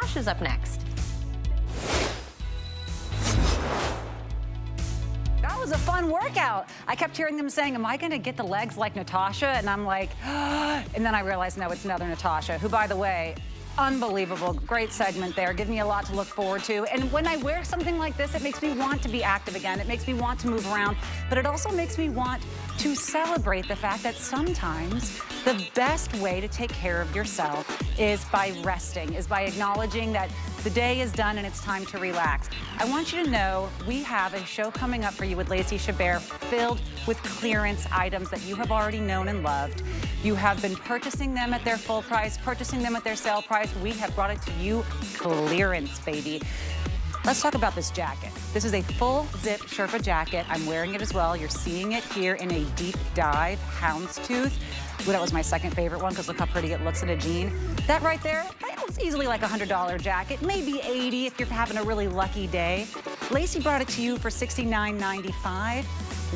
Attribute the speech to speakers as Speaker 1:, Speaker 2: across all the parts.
Speaker 1: Josh is up next.
Speaker 2: That was a fun workout. I kept hearing them saying, am I gonna get the legs like Natasha? And I'm like, and then I realized, no, it's another Natasha, who, by the way, unbelievable, great segment there, giving me a lot to look forward to. And when I wear something like this, it makes me want to be active again. It makes me want to move around, but it also makes me want to celebrate the fact that sometimes the best way to take care of yourself is by resting, is by acknowledging that the day is done and it's time to relax. I want you to know we have a show coming up for you with Lacey Chabert filled with clearance items that you have already known and loved. You have been purchasing them at their full price, purchasing them at their sale price. We have brought it to you clearance, baby. Let's talk about this jacket. This is a full zip Sherpa jacket. I'm wearing it as well. You're seeing it here in a deep dive houndstooth. Well, that was my second favorite one because look how pretty it looks in a jean. That right there, that looks easily like a $100 jacket, maybe $80 if you're having a really lucky day. Lacey brought it to you for $69.95.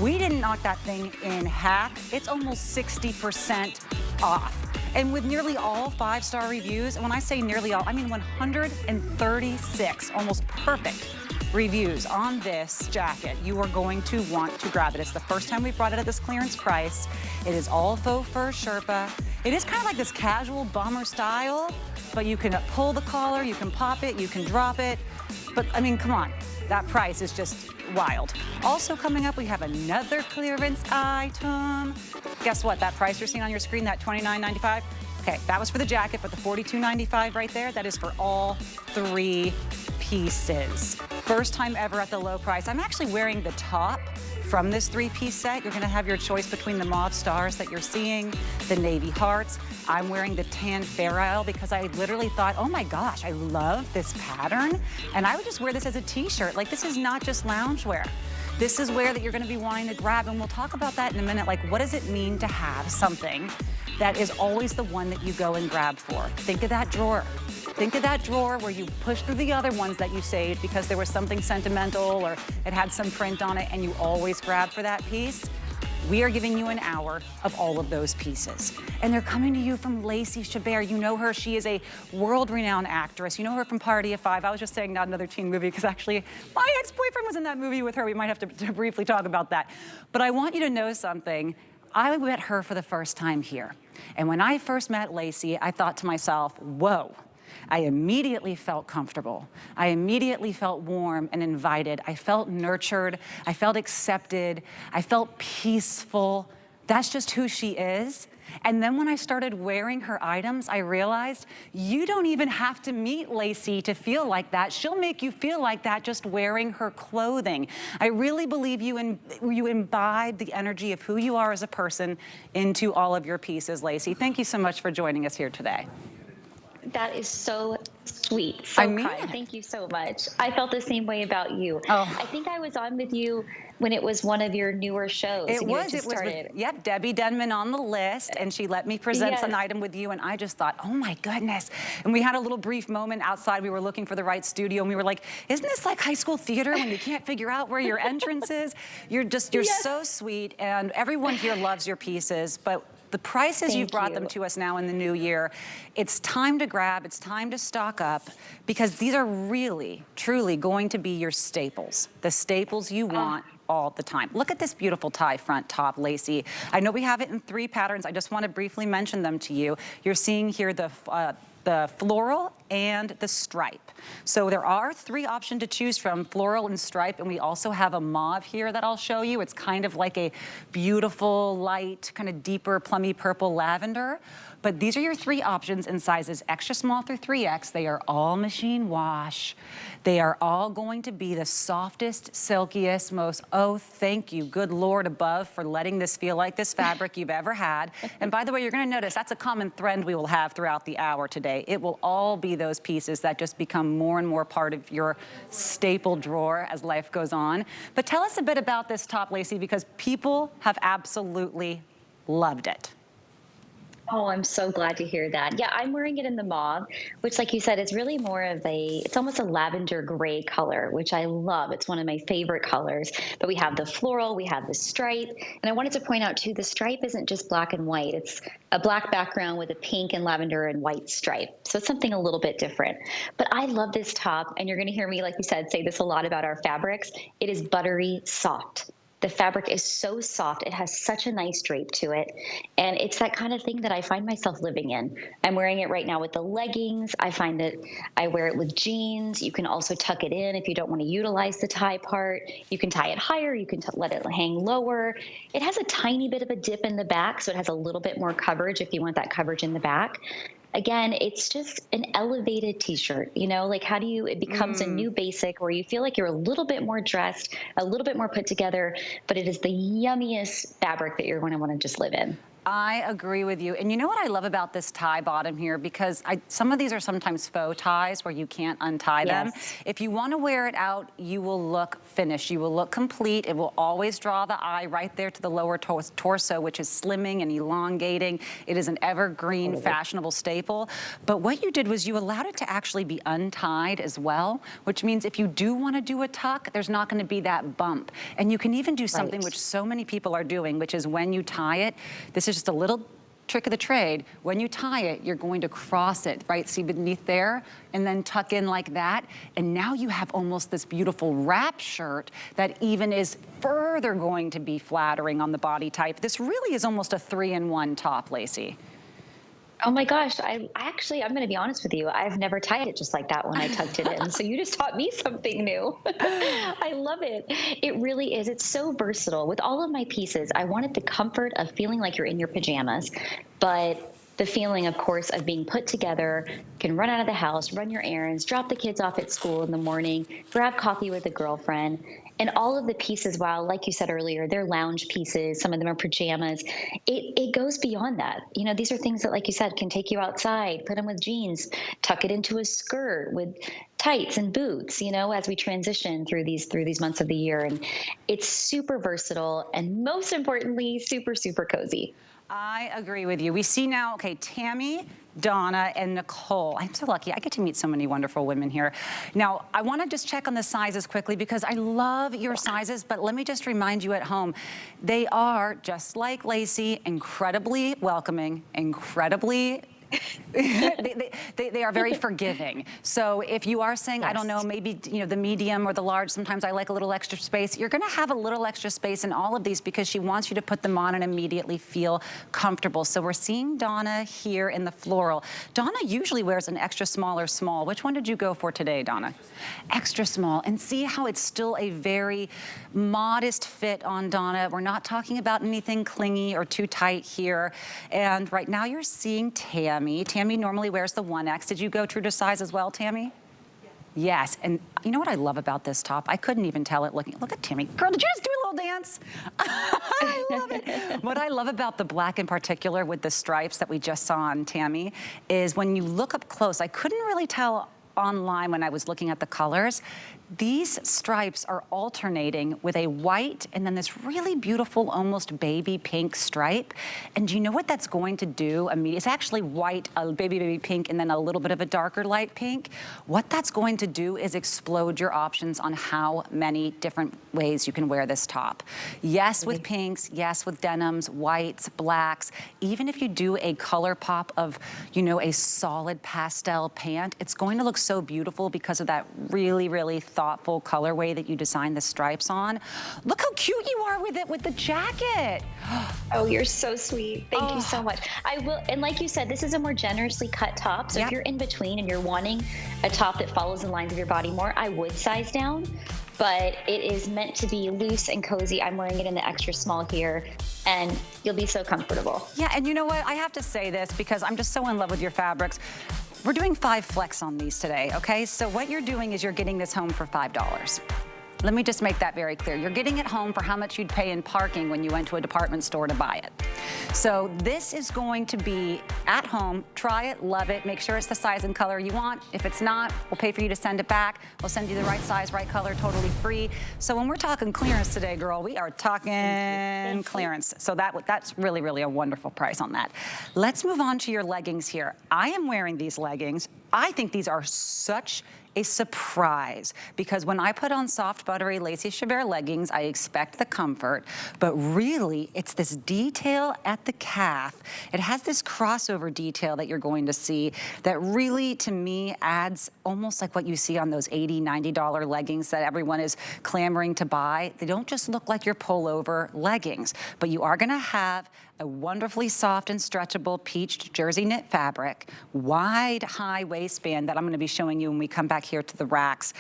Speaker 2: We didn't knock that thing in half. It's almost 60% off. And with nearly all 5-star reviews, and when I say nearly all, I mean 136, almost perfect reviews on this jacket, you are going to want to grab it. It's the first time we've brought it at this clearance price. It is all faux fur Sherpa. It is kind of like this casual bomber style, but you can pull the collar, you can pop it, you can drop it. But I mean, come on, that price is just wild. Also coming up, we have another clearance item. Guess what? That price you're seeing on your screen, that $29.95. Okay, that was for the jacket, but the $42.95 right there, that is for all 3 pieces. First time ever at the low price. I'm actually wearing the top from this 3-piece set. You're gonna have your choice between the mauve stars that you're seeing, the navy hearts. I'm wearing the tan Fair Isle because I literally thought, oh my gosh, I love this pattern. And I would just wear this as a t-shirt. Like, this is not just loungewear. This is wear that you're gonna be wanting to grab, and we'll talk about that in a minute. Like, what does it mean to have something that is always the one that you go and grab for? Think of that drawer. Think of that drawer where you push through the other ones that you saved because there was something sentimental or it had some print on it and you always grab for that piece. We are giving you an hour of all of those pieces. And they're coming to you from Lacey Chabert. You know her, she is a world-renowned actress. You know her from Party of Five. I was just saying not another teen movie because actually my ex-boyfriend was in that movie with her. We might have to briefly talk about that. But I want you to know something. I met her for the first time here. And when I first met Lacey, I thought to myself, whoa. I immediately felt comfortable. I immediately felt warm and invited. I felt nurtured. I felt accepted. I felt peaceful. That's just who she is. And then when I started wearing her items, I realized you don't even have to meet Lacey to feel like that. She'll make you feel like that just wearing her clothing. I really believe you imbibe the energy of who you are as a person into all of your pieces, Lacey. Thank you so much for joining us here today.
Speaker 3: That is so sweet, so kind. Thank you so much. I felt the same way about you.
Speaker 2: Oh.
Speaker 3: I think I was on with you when it was one of your newer shows.
Speaker 2: It was with, yep, Debbie Denman on the list, and she let me present an item with you, and I just thought, oh my goodness. And we had a little brief moment outside. We were looking for the right studio, and we were like, isn't this like high school theater when you can't figure out where your entrance is? You're so sweet, and everyone here loves your pieces, but the prices you've brought them to us now in the new year, it's time to grab, it's time to stock up, because these are really, truly going to be your staples, the staples you want all the time. Look at this beautiful tie front top, Lacey. I know we have it in 3 patterns. I just want to briefly mention them to you. You're seeing here the floral and the stripe. So there are 3 options to choose from, floral and stripe, and we also have a mauve here that I'll show you. It's kind of like a beautiful, light, kind of deeper, plummy purple lavender. But these are your 3 options in sizes extra small through 3X. They are all machine wash. They are all going to be the softest, silkiest, most, oh, thank you, good Lord above for letting this feel like this fabric you've ever had. And by the way, you're gonna notice that's a common thread we will have throughout the hour today. It will all be those pieces that just become more and more part of your staple drawer as life goes on. But tell us a bit about this top, Lacey, because people have absolutely loved it.
Speaker 3: Oh, I'm so glad to hear that. Yeah, I'm wearing it in the mauve, which, like you said, is really more of it's almost a lavender gray color, which I love. It's one of my favorite colors. But we have the floral, we have the stripe. And I wanted to point out, too, the stripe isn't just black and white. It's a black background with a pink and lavender and white stripe. So it's something a little bit different. But I love this top. And you're going to hear me, like you said, say this a lot about our fabrics. It is buttery soft. The fabric is so soft. It has such a nice drape to it. And it's that kind of thing that I find myself living in. I'm wearing it right now with the leggings. I find that I wear it with jeans. You can also tuck it in if you don't want to utilize the tie part. You can tie it higher. You can let it hang lower. It has a tiny bit of a dip in the back, so it has a little bit more coverage if you want that coverage in the back. Again, it's just an elevated t-shirt, you know, like it becomes a new basic where you feel like you're a little bit more dressed, a little bit more put together, but it is the yummiest fabric that you're going to want to just live in.
Speaker 2: I agree with you. And you know what I love about this tie bottom here? Because some of these are sometimes faux ties where you can't untie them. If you want to wear it out, you will look finished. You will look complete. It will always draw the eye right there to the lower torso, which is slimming and elongating. It is an evergreen, fashionable staple. But what you did was you allowed it to actually be untied as well, which means if you do want to do a tuck, there's not going to be that bump. And you can even do something which so many people are doing, which is when you tie it, this is just a little trick of the trade. When you tie it, you're going to cross it, right? See beneath there, and then tuck in like that. And now you have almost this beautiful wrap shirt that even is further going to be flattering on the body type. This really is almost a 3-in-1 top, Lacey.
Speaker 3: Oh my gosh, I'm going to be honest with you. I've never tied it just like that when I tucked it in. So you just taught me something new. I love it. It really is. It's so versatile. With all of my pieces, I wanted the comfort of feeling like you're in your pajamas, but the feeling, of course, of being put together, can run out of the house, run your errands, drop the kids off at school in the morning, grab coffee with a girlfriend. And all of the pieces, while, like you said earlier, they're lounge pieces, some of them are pajamas, it goes beyond that. You know, these are things that, like you said, can take you outside, put them with jeans, tuck it into a skirt with tights and boots, you know, as we transition through these months of the year. And it's super versatile and, most importantly, super, super cozy.
Speaker 2: I agree with you. We see now, okay, Tammy, Donna, and Nicole. I'm so lucky. I get to meet so many wonderful women here. Now, I want to just check on the sizes quickly because I love your sizes, but let me just remind you at home, they are, just like Lacey, incredibly welcoming, incredibly they are very forgiving. So if you are saying, I don't know, maybe, you know, the medium or the large, sometimes I like a little extra space, you're going to have a little extra space in all of these because she wants you to put them on and immediately feel comfortable. So we're seeing Donna here in the floral. Donna usually wears an extra small or small. Which one did you go for today, Donna? Extra small. And see how it's still a very modest fit on Donna. We're not talking about anything clingy or too tight here. And right now you're seeing Tammy. Tammy normally wears the 1X. Did you go true to size as well, Tammy? Yes, and you know what I love about this top? I couldn't even tell it looking, look at Tammy. Girl, did you just do a little dance? I love it. What I love about the black in particular with the stripes that we just saw on Tammy is when you look up close, I couldn't really tell online when I was looking at the colors. These stripes are alternating with a white and then this really beautiful, almost baby pink stripe. And do you know what that's going to do? It's actually white, a baby pink, and then a little bit of a darker light pink. What that's going to do is explode your options on how many different ways you can wear this top. Yes, with pinks, yes, with denims, whites, blacks. Even if you do a color pop of, you know, a solid pastel pant, it's going to look so beautiful because of that really, really thoughtful colorway that you designed the stripes on. Look how cute you are with it, with the jacket.
Speaker 3: Oh, you're so sweet. Thank you so much. I will, and like you said, this is a more generously cut top. So if you're in between and you're wanting a top that follows the lines of your body more, I would size down. But it is meant to be loose and cozy. I'm wearing it in the extra small here, and you'll be so comfortable.
Speaker 2: Yeah, and you know what? I have to say this because I'm just so in love with your fabrics. We're doing 5 flex on these today, okay? So what you're doing is you're getting this home for $5. Let me just make that very clear. You're getting it home for how much you'd pay in parking when you went to a department store to buy it. So this is going to be at home. Try it, love it. Make sure it's the size and color you want. If it's not, we'll pay for you to send it back. We'll send you the right size, right color, totally free. So when we're talking clearance today, girl, we are talking clearance. So that's really, really a wonderful price on that. Let's move on to your leggings here. I am wearing these leggings. I think these are such a surprise because when I put on soft, buttery, lacy Chabert leggings, I expect the comfort, but really it's this detail at the calf. It has this crossover detail that you're going to see that really, to me, adds almost like what you see on those $80, $90 leggings that everyone is clamoring to buy. They don't just look like your pullover leggings, but you are gonna have a wonderfully soft and stretchable peached jersey knit fabric, wide, high waistband that I'm gonna be showing you when we come back here to the racks.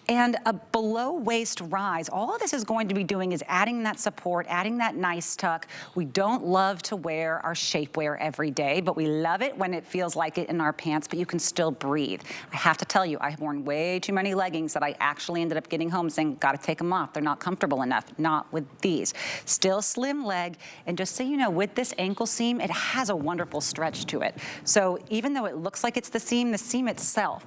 Speaker 2: And a below waist rise. All of this is going to be doing is adding that support, adding that nice tuck. We don't love to wear our shapewear every day, but we love it when it feels like it in our pants, but you can still breathe. I have to tell you, I've worn way too many leggings that I actually ended up getting home saying, gotta take them off. They're not comfortable enough. Not with these. Still slim leg, and just so you know, with this ankle seam, it has a wonderful stretch to it. So even though it looks like it's the seam itself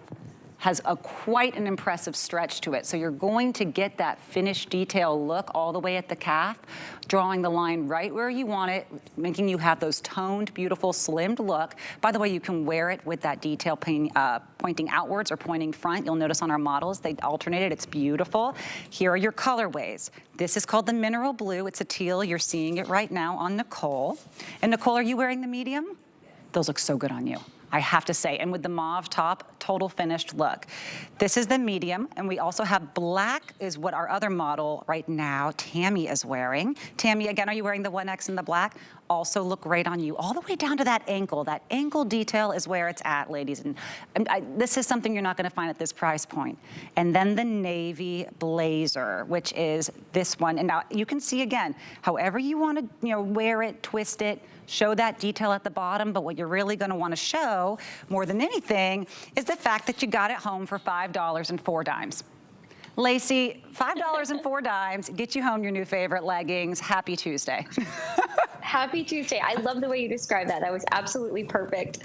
Speaker 2: has quite an impressive stretch to it. So you're going to get that finished detail look all the way at the calf, drawing the line right where you want it, making you have those toned, beautiful, slimmed look. By the way, you can wear it with that detail pointing outwards or pointing front. You'll notice on our models, they alternated, it's beautiful. Here are your colorways. This is called the mineral blue. It's a teal, you're seeing it right now on Nicole. And Nicole, are you wearing the medium? Those look so good on you, I have to say. And with the mauve top, total finished look. This is the medium, and we also have black is what our other model right now, Tammy, is wearing. Tammy, again, are you wearing the 1X in the black? Also look great on you, all the way down to that ankle. That ankle detail is where it's at, ladies. And this is something you're not gonna find at this price point. And then the navy blazer, which is this one. And now you can see again, however you wanna wear it, twist it, show that detail at the bottom, but what you're really gonna wanna show more than anything is the fact that you got it home for $5.04. Lacey, $5.04, get you home your new favorite leggings. Happy Tuesday.
Speaker 3: Happy Tuesday. I love the way you described that. That was absolutely perfect.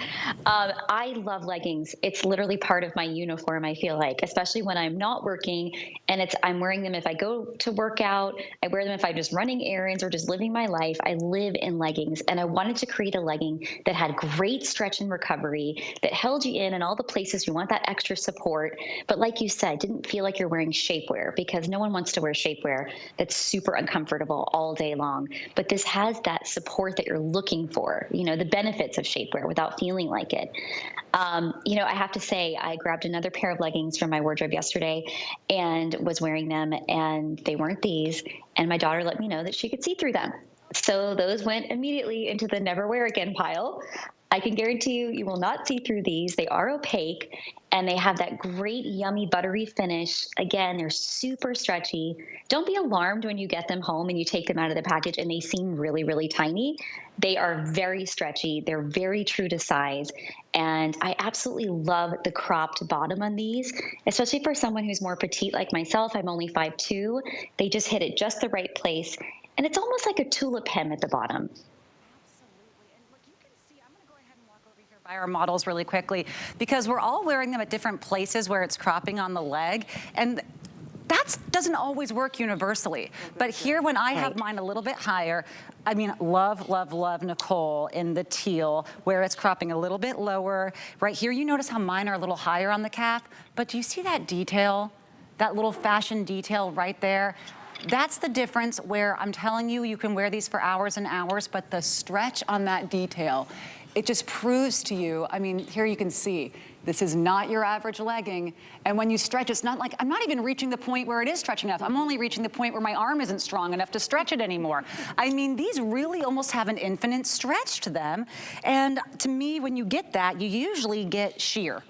Speaker 3: I love leggings. It's literally part of my uniform, I feel like, especially when I'm not working and I'm wearing them if I go to work out. I wear them if I'm just running errands or just living my life. I live in leggings, and I wanted to create a legging that had great stretch and recovery, that held you in all the places you want that extra support. But like you said, didn't feel like you're wearing shapewear, because no one wants to wear shapewear that's super uncomfortable all day long. But this has that support that you're looking for, the benefits of shapewear without feeling like it. I have to say, I grabbed another pair of leggings from my wardrobe yesterday and was wearing them, and they weren't these. And my daughter let me know that she could see through them. So those went immediately into the never wear again pile. I can guarantee you will not see through these. They are opaque, and they have that great, yummy, buttery finish. Again, they're super stretchy. Don't be alarmed when you get them home and you take them out of the package and they seem really, really tiny. They are very stretchy. They're very true to size. And I absolutely love the cropped bottom on these, especially for someone who's more petite like myself. I'm only 5'2". They just hit it just the right place. And it's almost like a tulip hem at the bottom.
Speaker 2: By our models really quickly, because we're all wearing them at different places where it's cropping on the leg, and that doesn't always work universally. But here, when I have mine a little bit higher, I mean, love, love, love Nicole in the teal, where it's cropping a little bit lower. Right here, you notice how mine are a little higher on the calf, but do you see that detail, that little fashion detail right there? That's the difference, where I'm telling you, you can wear these for hours and hours, but the stretch on that detail, it just proves to you, I mean, here you can see, this is not your average legging. And when you stretch, it's not like, I'm not even reaching the point where it is stretching enough. I'm only reaching the point where my arm isn't strong enough to stretch it anymore. I mean, these really almost have an infinite stretch to them. And to me, when you get that, you usually get sheer.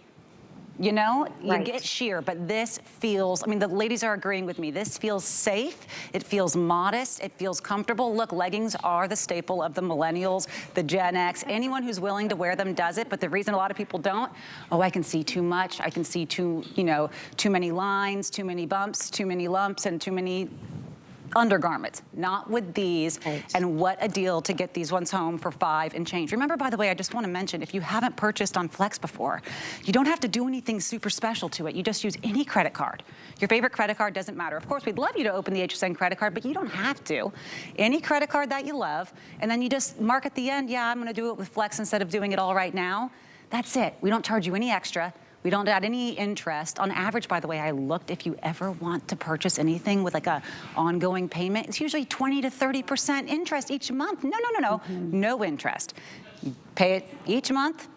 Speaker 2: You know, you
Speaker 3: Right.
Speaker 2: get sheer, but this feels, I mean, the ladies are agreeing with me. This feels safe. It feels modest. It feels comfortable. Look, leggings are the staple of the millennials, the Gen X. Anyone who's willing to wear them does it. But the reason a lot of people don't, oh, I can see too much. I can see too many lines, too many bumps, too many lumps, and too many undergarments. Not with these.
Speaker 3: Right.
Speaker 2: And what a deal to get these ones home for $5 and change. Remember, by the way, I just want to mention, if you haven't purchased on Flex before, you don't have to do anything super special to it. You just use any credit card. Your favorite credit card doesn't matter. Of course, we'd love you to open the HSN credit card, but you don't have to. Any credit card that you love, and then you just mark at the end, yeah, I'm going to do it with Flex instead of doing it all right now. That's it. We don't charge you any extra. We don't add any interest. On average, by the way, I looked, if you ever want to purchase anything with like a ongoing payment, it's usually 20 to 30% interest each month. No, no interest. You pay it each month,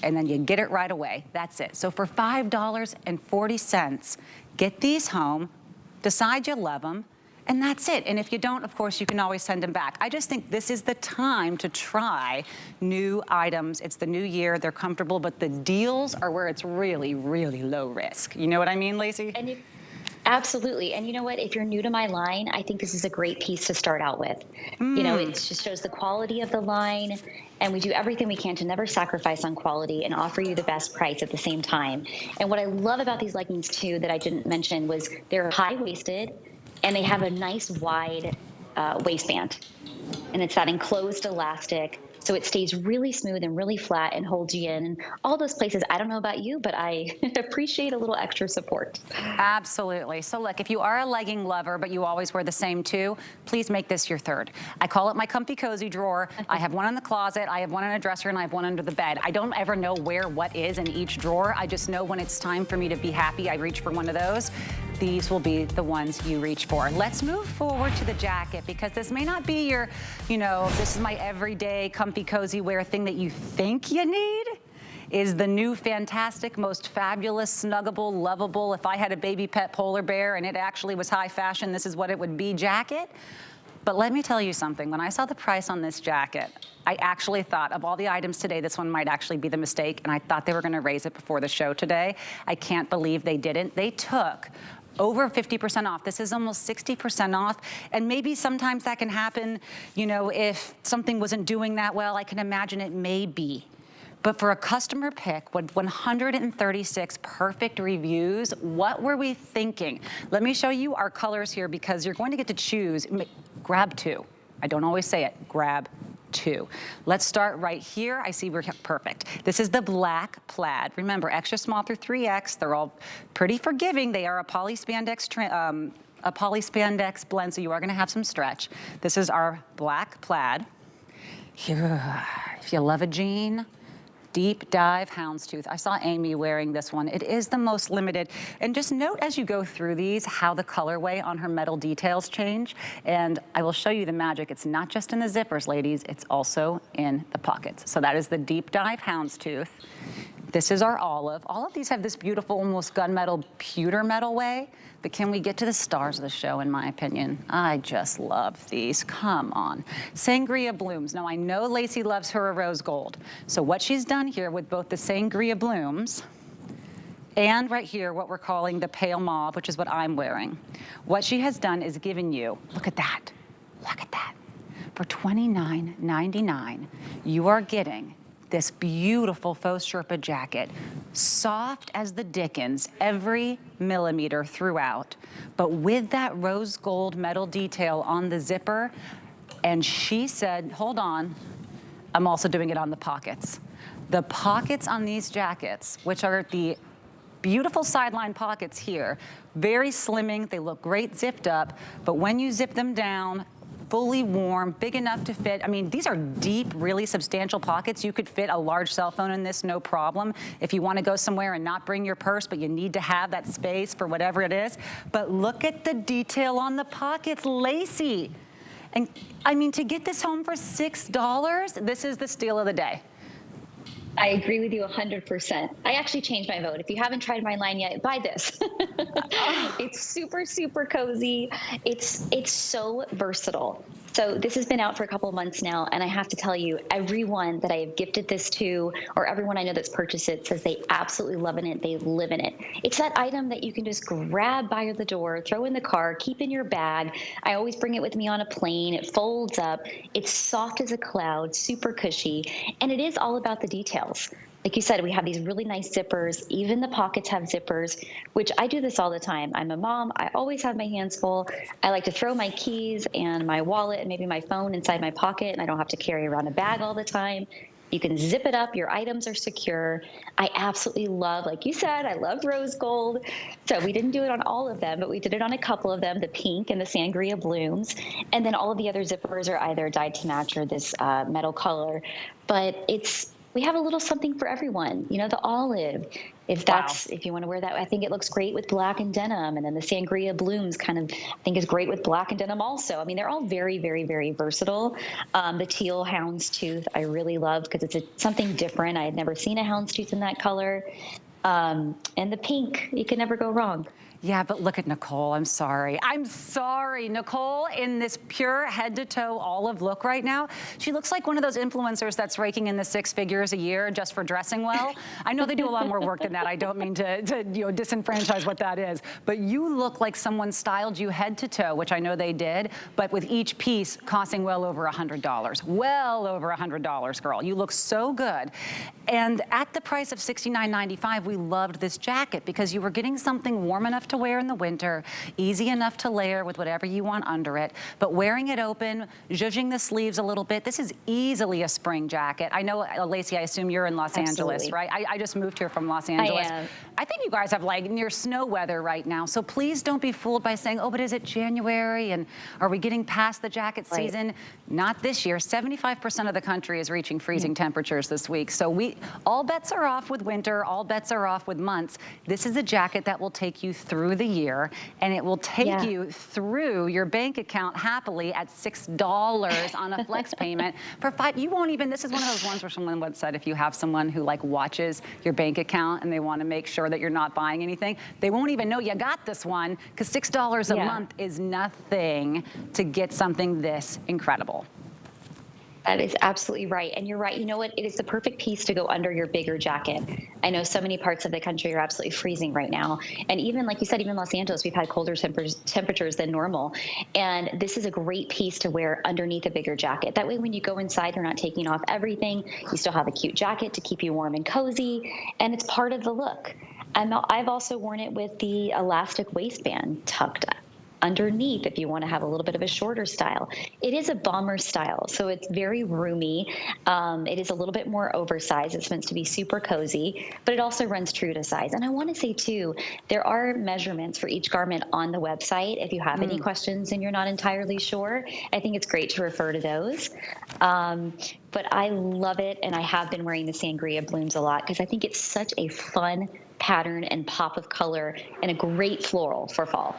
Speaker 2: and then you get it right away. That's it. So for $5.40, get these home, decide you love them, and that's it. And if you don't, of course, you can always send them back. I just think this is the time to try new items. It's the new year, they're comfortable, but the deals are where it's really, really low risk. You know what I mean, Lacey?
Speaker 3: Absolutely. And you know what? If you're new to my line, I think this is a great piece to start out with. You know, it just shows the quality of the line, and we do everything we can to never sacrifice on quality and offer you the best price at the same time. And what I love about these leggings too that I didn't mention was they're high-waisted and they have a nice wide waistband. And it's that enclosed elastic. So it stays really smooth and really flat and holds you in. And all those places, I don't know about you, but I appreciate a little extra support.
Speaker 2: Absolutely. So look, if you are a legging lover, but you always wear the same two, please make this your third. I call it my comfy cozy drawer. I have one in the closet, I have one in a dresser, and I have one under the bed. I don't ever know where what is in each drawer. I just know when it's time for me to be happy, I reach for one of those. These will be the ones you reach for. Let's move forward to the jacket, because this may not be your, this is my everyday comfy cozy wear thing that you think you need. Is the new fantastic, most fabulous, snuggable, lovable, if I had a baby pet polar bear and it actually was high fashion, this is what it would be jacket. But let me tell you something, when I saw the price on this jacket, I actually thought of all the items today, this one might actually be the mistake, and I thought they were gonna raise it before the show today. I can't believe they didn't. They took over 50% off. This is almost 60% off. And maybe sometimes that can happen, if something wasn't doing that well, I can imagine it may be. But for a customer pick with 136 perfect reviews, what were we thinking? Let me show you our colors here, because you're going to get to choose. Grab two. I don't always say it. Grab two. Let's start right here. I see we're perfect. This is the black plaid. Remember, extra small through 3X. They're all pretty forgiving. They are a poly spandex blend, so you are going to have some stretch. This is our black plaid. If you love a jean, deep dive houndstooth. I saw Amy wearing this one. It is the most limited. And just note as you go through these how the colorway on her metal details change. And I will show you the magic. It's not just in the zippers, ladies. It's also in the pockets. So that is the deep dive houndstooth. This is our olive. All of these have this beautiful, almost gunmetal, pewter metal way. But can we get to the stars of the show, in my opinion? I just love these. Come on. Sangria blooms. Now, I know Lacey loves her rose gold. So what she's done here with both the sangria blooms and right here, what we're calling the pale mauve, which is what I'm wearing, what she has done is given you, look at that. Look at that. For $29.99, you are getting this beautiful faux Sherpa jacket, soft as the dickens, every millimeter throughout, but with that rose gold metal detail on the zipper. And she said, hold on, I'm also doing it on the pockets. The pockets on these jackets, which are the beautiful sideline pockets here, very slimming, they look great zipped up, but when you zip them down, fully warm, big enough to fit. I mean, these are deep, really substantial pockets. You could fit a large cell phone in this, no problem. If you want to go somewhere and not bring your purse, but you need to have that space for whatever it is. But look at the detail on the pockets, Lacey. And I mean, to get this home for $6, this is the steal of the day.
Speaker 3: I agree with you 100%. I actually changed my vote. If you haven't tried my line yet, buy this. It's super, super cozy. It's so versatile. So this has been out for a couple of months now, and I have to tell you, everyone that I have gifted this to, or everyone I know that's purchased it, says they absolutely love it. They live in it. It's that item that you can just grab by the door, throw in the car, keep in your bag. I always bring it with me on a plane. It folds up. It's soft as a cloud, super cushy, and it is all about the details. Like you said, we have these really nice zippers. Even the pockets have zippers, which I do this all the time. I'm a mom. I always have my hands full. I like to throw my keys and my wallet and maybe my phone inside my pocket, and I don't have to carry around a bag all the time. You can zip it up. Your items are secure. I absolutely love, like you said, I love rose gold. So we didn't do it on all of them, but we did it on a couple of them, the pink and the sangria blooms. And then all of the other zippers are either dyed to match or this metal color. But we have a little something for everyone. You know, the olive, if you want to wear that, I think it looks great with black and denim. And then the sangria blooms kind of, I think is great with black and denim also. I mean, they're all very, very, very versatile. The teal houndstooth, I really love because it's something different. I had never seen a houndstooth in that color. And the pink, you can never go wrong.
Speaker 2: Yeah, but look at Nicole. I'm sorry. I'm sorry. Nicole in this pure head to toe olive look right now. She looks like one of those influencers that's raking in the 6 figures a year just for dressing well. I know they do a lot more work than that. I don't mean to disenfranchise what that is. But you look like someone styled you head to toe, which I know they did, but with each piece costing well over $100. Well over $100, girl. You look so good. And at the price of $69.95, we loved this jacket because you were getting something warm enough to wear in the winter, easy enough to layer with whatever you want under it, but wearing it open, zhuzhing the sleeves a little bit. This is easily a spring jacket. I know, Lacey, I assume you're in Los Angeles, right? I just moved here from Los Angeles.
Speaker 3: I am.
Speaker 2: I think you guys have like near snow weather right now, so please don't be fooled by saying, oh, but is it January and are we getting past the jacket season? Not this year. 75% of the country is reaching freezing temperatures this week, so all bets are off with winter, all bets are off with months. This is a jacket that will take you through the year, and it will take you through your bank account happily at $6 on a flex payment for $5. You won't even, this is one of those ones where someone once said if you have someone who like watches your bank account and they want to make sure that you're not buying anything, they won't even know you got this one because $6 a month is nothing to get something this incredible.
Speaker 3: That is absolutely right. And you're right. You know what? It is the perfect piece to go under your bigger jacket. I know so many parts of the country are absolutely freezing right now. And even, like you said, even Los Angeles, we've had colder temperatures than normal. And this is a great piece to wear underneath a bigger jacket. That way, when you go inside, you're not taking off everything. You still have a cute jacket to keep you warm and cozy. And it's part of the look. And I've also worn it with the elastic waistband tucked underneath if you want to have a little bit of a shorter style. It is a bomber style, so it's very roomy. It is a little bit more oversized. It's meant to be super cozy, but it also runs true to size. And I want to say too, there are measurements for each garment on the website. If you have any questions and you're not entirely sure, I think it's great to refer to those. But I love it, and I have been wearing the sangria blooms a lot because I think it's such a fun pattern and pop of color and a great floral for fall.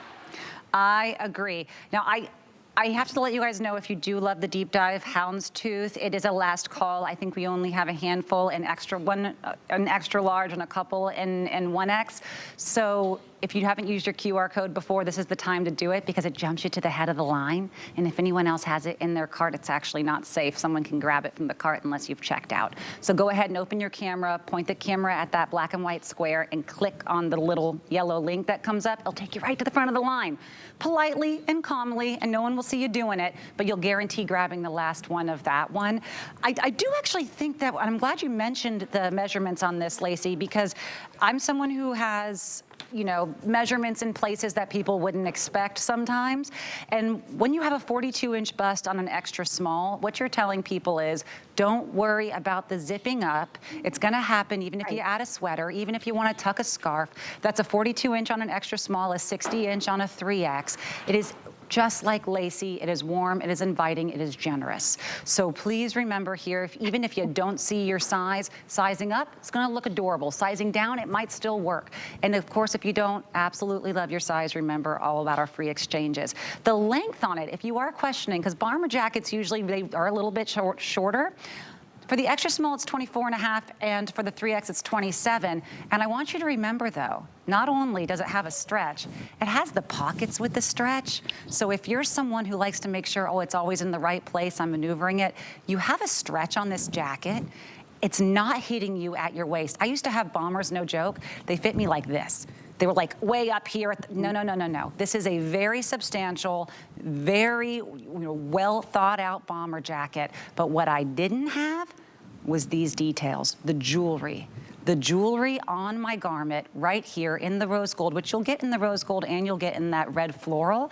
Speaker 2: I agree. Now, I have to let you guys know if you do love the deep dive houndstooth, it is a last call. I think we only have a handful, an extra large and a couple in 1X. So if you haven't used your QR code before, this is the time to do it because it jumps you to the head of the line. And if anyone else has it in their cart, it's actually not safe. Someone can grab it from the cart unless you've checked out. So go ahead and open your camera, point the camera at that black and white square and click on the little yellow link that comes up. It'll take you right to the front of the line. Politely and calmly, and no one will see you doing it, but you'll guarantee grabbing the last one of that one. I do actually think that, I'm glad you mentioned the measurements on this, Lacey, because I'm someone who has, you know, measurements in places that people wouldn't expect sometimes. And when you have a 42-inch bust on an extra small, what you're telling people is, don't worry about the zipping up. It's gonna happen even if you add a sweater, even if you wanna tuck a scarf. That's a 42-inch on an extra small, a 60-inch on a 3X. It is just like Lacey, it is warm, it is inviting, it is generous. So please remember here, even if you don't see your size, sizing up, it's gonna look adorable. Sizing down, it might still work. And of course, if you don't absolutely love your size, remember all about our free exchanges. The length on it, if you are questioning, because bomber jackets usually, they are a little bit shorter, For the extra small, it's 24.5, and for the 3X, it's 27. And I want you to remember, though, not only does it have a stretch, it has the pockets with the stretch. So if you're someone who likes to make sure, oh, it's always in the right place, I'm maneuvering it, you have a stretch on this jacket. It's not hitting you at your waist. I used to have bombers, no joke. They fit me like this. They were like way up here. No, no, no, no, no. This is a very substantial, very well thought out bomber jacket. But what I didn't have was these details, the jewelry. The jewelry on my garment right here in the rose gold, which you'll get in the rose gold and you'll get in that red floral.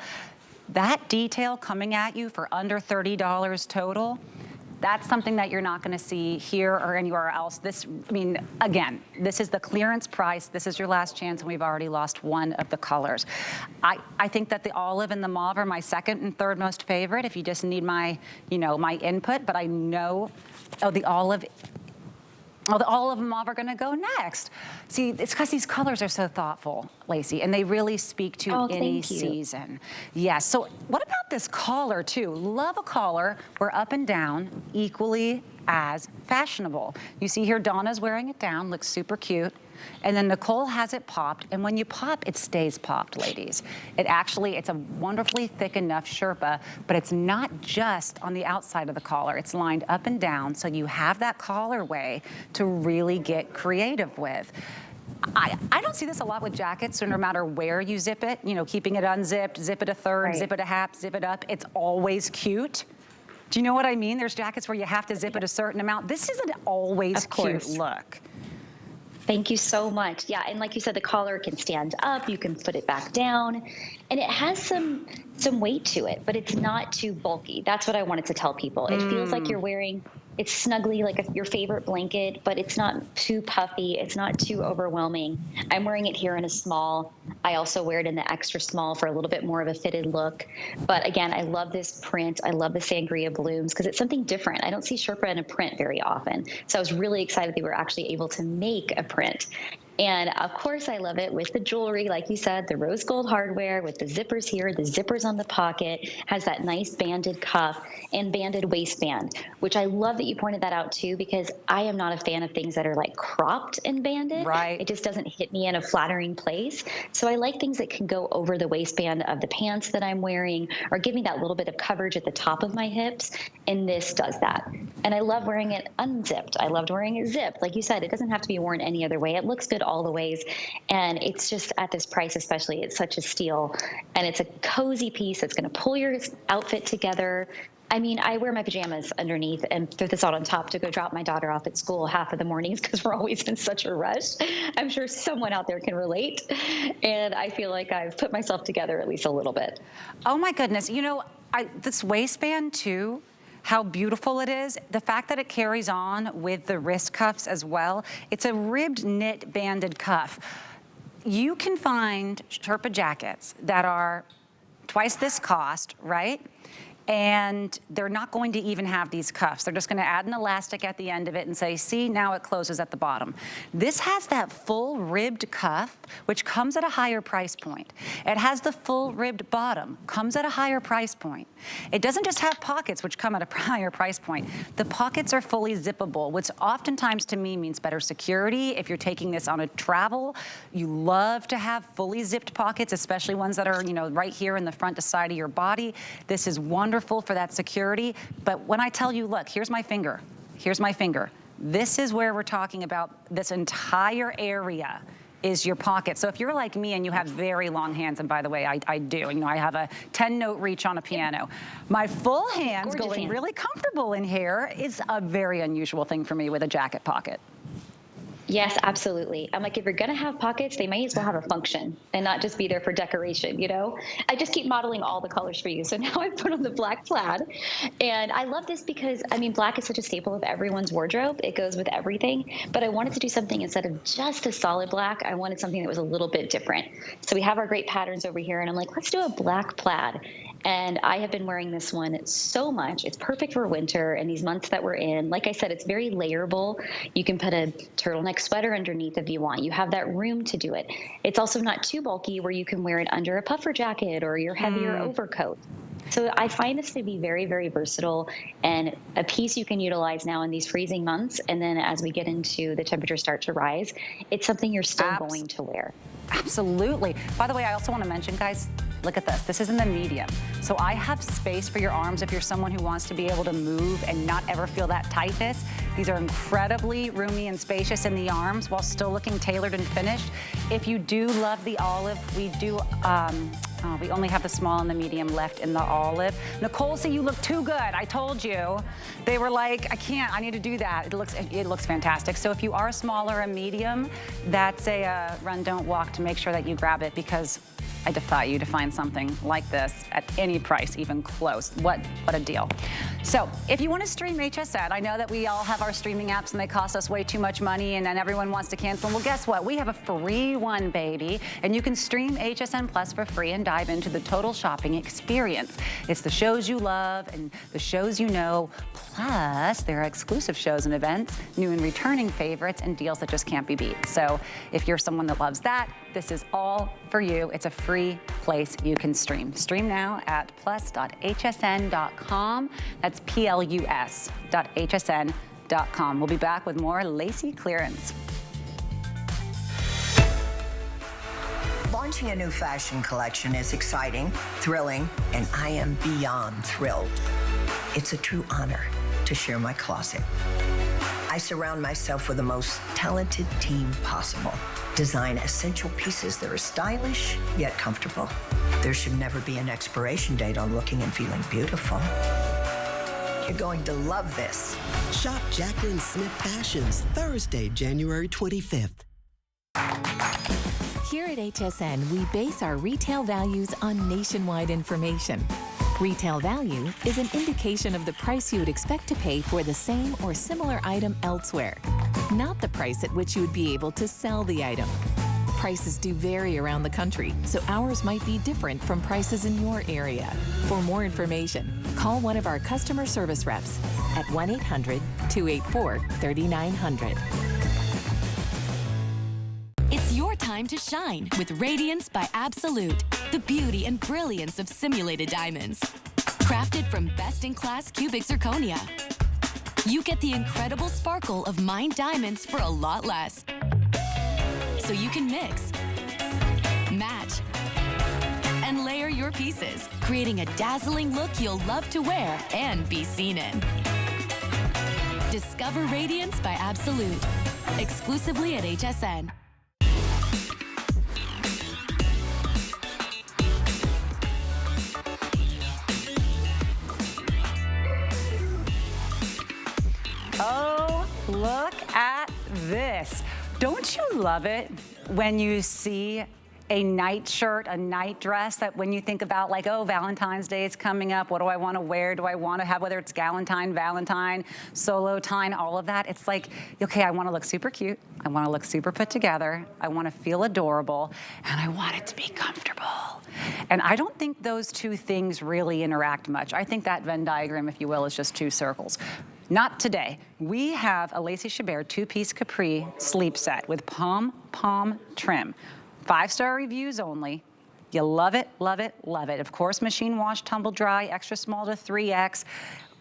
Speaker 2: That detail coming at you for under $30 total, that's something that you're not gonna see here or anywhere else. This, I mean, again, this is the clearance price. This is your last chance, and we've already lost one of the colors. I think that the olive and the mauve are my second and third most favorite if you just need my, my input, but I know, the olive and mauve are gonna go next. See, it's because these colors are so thoughtful, Lacey, and they really speak to any season. Yes, so what about this collar too? Love a collar where up and down equally as fashionable. You see here, Donna's wearing it down, looks super cute. And then Nicole has it popped, and when you pop, it stays popped, ladies. It's a wonderfully thick enough Sherpa, but it's not just on the outside of the collar. It's lined up and down, so you have that collarway to really get creative with. I don't see this a lot with jackets, so no matter where you zip it, keeping it unzipped, zip it a third, zip it a half, zip it up, it's always cute. Do you know what I mean? There's jackets where you have to zip it a certain amount. This is an always cute look.
Speaker 3: Thank you so much. Yeah, and like you said, the collar can stand up, you can put it back down, and it has some weight to it, but it's not too bulky. That's what I wanted to tell people. It feels like you're wearing, it's snuggly like your favorite blanket, but it's not too puffy, it's not too overwhelming. I'm wearing it here in a small. I also wear it in the extra small for a little bit more of a fitted look. But again, I love this print. I love the sangria blooms because it's something different. I don't see Sherpa in a print very often. So I was really excited that we were actually able to make a print. And of course, I love it with the jewelry, like you said, the rose gold hardware with the zippers here, the zippers on the pocket, has that nice banded cuff and banded waistband, which I love that you pointed that out too, because I am not a fan of things that are like cropped and banded.
Speaker 2: Right.
Speaker 3: It just doesn't hit me in a flattering place. So I like things that can go over the waistband of the pants that I'm wearing or give me that little bit of coverage at the top of my hips. And this does that. And I love wearing it unzipped. I loved wearing it zipped. Like you said, it doesn't have to be worn any other way. It looks good all the ways. And it's just at this price, especially, it's such a steal. And it's a cozy piece that's going to pull your outfit together. I mean, I wear my pajamas underneath and throw this out on top to go drop my daughter off at school half of the mornings because we're always in such a rush. I'm sure someone out there can relate. And I feel like I've put myself together at least a little bit.
Speaker 2: Oh my goodness. This waistband too, how beautiful it is. The fact that it carries on with the wrist cuffs as well. It's a ribbed knit banded cuff. You can find Sherpa jackets that are twice this cost, right? And they're not going to even have these cuffs. They're just gonna add an elastic at the end of it and say, see, now it closes at the bottom. This has that full ribbed cuff, which comes at a higher price point. It has the full ribbed bottom, comes at a higher price point. It doesn't just have pockets, which come at a higher price point. The pockets are fully zippable, which oftentimes to me means better security. If you're taking this on a travel, you love to have fully zipped pockets, especially ones that are, right here in the front to side of your body. This is wonderful for that security. But when I tell you, look, here's my finger. This is where we're talking about this entire area is your pocket. So if you're like me and you have very long hands, and by the way, I do, I have a 10-note reach on a piano. My full hands going really comfortable in here is a very unusual thing for me with a jacket pocket.
Speaker 3: Yes, absolutely. I'm like, if you're going to have pockets, they might as well have a function and not just be there for decoration, I just keep modeling all the colors for you. So now I put on the black plaid. And I love this because, black is such a staple of everyone's wardrobe. It goes with everything. But I wanted to do something instead of just a solid black. I wanted something that was a little bit different. So we have our great patterns over here. And I'm like, let's do a black plaid. And I have been wearing this one so much. It's perfect for winter and these months that we're in. Like I said, it's very layerable. You can put a turtleneck sweater underneath if you want. You have that room to do it. It's also not too bulky where you can wear it under a puffer jacket or your heavier overcoat. So I find this to be very, very versatile and a piece you can utilize now in these freezing months. And then as we get into the temperatures start to rise, it's something you're still going to wear.
Speaker 2: Absolutely. By the way, I also want to mention, guys, look at this. This is in the medium. So I have space for your arms if you're someone who wants to be able to move and not ever feel that tightness. These are incredibly roomy and spacious in the arms while still looking tailored and finished. If you do love the olive, we do, we only have the small and the medium left in the olive. Nicole said you look too good. I told you. They were like, I can't, I need to do that. It looks fantastic. So if you are smaller and medium, that's a run, don't walk to make sure that you grab it, because I defy you to find something like this at any price, even close. What a deal. So if you want to stream HSN, I know that we all have our streaming apps and they cost us way too much money and then everyone wants to cancel. Well, guess what? We have a free one, baby. And you can stream HSN Plus for free and dive into the total shopping experience. It's the shows you love and the shows you know, plus there are exclusive shows and events, new and returning favorites, and deals that just can't be beat. So if you're someone that loves that, this is all for you. It's a free place you can stream. Stream now at plus.hsn.com. That's plus.hsn.com. We'll be back with more lacy clearance.
Speaker 1: Launching a new fashion collection is exciting, thrilling, and I am beyond thrilled. It's a true honor to share my closet. I surround myself with the most talented team possible. Design essential pieces that are stylish yet comfortable. There should never be an expiration date on looking and feeling beautiful. You're going to love this.
Speaker 4: Shop Jacqueline Smith Fashions Thursday, January 25th.
Speaker 5: Here at HSN, we base our retail values on nationwide information. Retail value is an indication of the price you would expect to pay for the same or similar item elsewhere, not the price at which you would be able to sell the item. Prices do vary around the country, so ours might be different from prices in your area. For more information, call one of our customer service reps at 1-800-284-3900.
Speaker 6: It's your time to shine with Radiance by Absolute, the beauty and brilliance of simulated diamonds. Crafted from best-in-class cubic zirconia, you get the incredible sparkle of mined diamonds for a lot less. So you can mix, match, and layer your pieces, creating a dazzling look you'll love to wear and be seen in. Discover Radiance by Absolute, exclusively at HSN.
Speaker 2: Oh, look at this. Don't you love it when you see a night shirt, a night dress, that when you think about like, oh, Valentine's Day is coming up, what do I want to wear? Do I want to have, whether it's Galentine, Valentine, Solotine, all of that? It's like, okay, I want to look super cute. I want to look super put together. I want to feel adorable, and I want it to be comfortable. And I don't think those two things really interact much. I think that Venn diagram, if you will, is just two circles. Not today. We have a Lacey Chabert two-piece capri sleep set with pom-pom trim. 5-star reviews only. You love it, love it, love it. Of course, machine wash, tumble dry, extra small to 3X.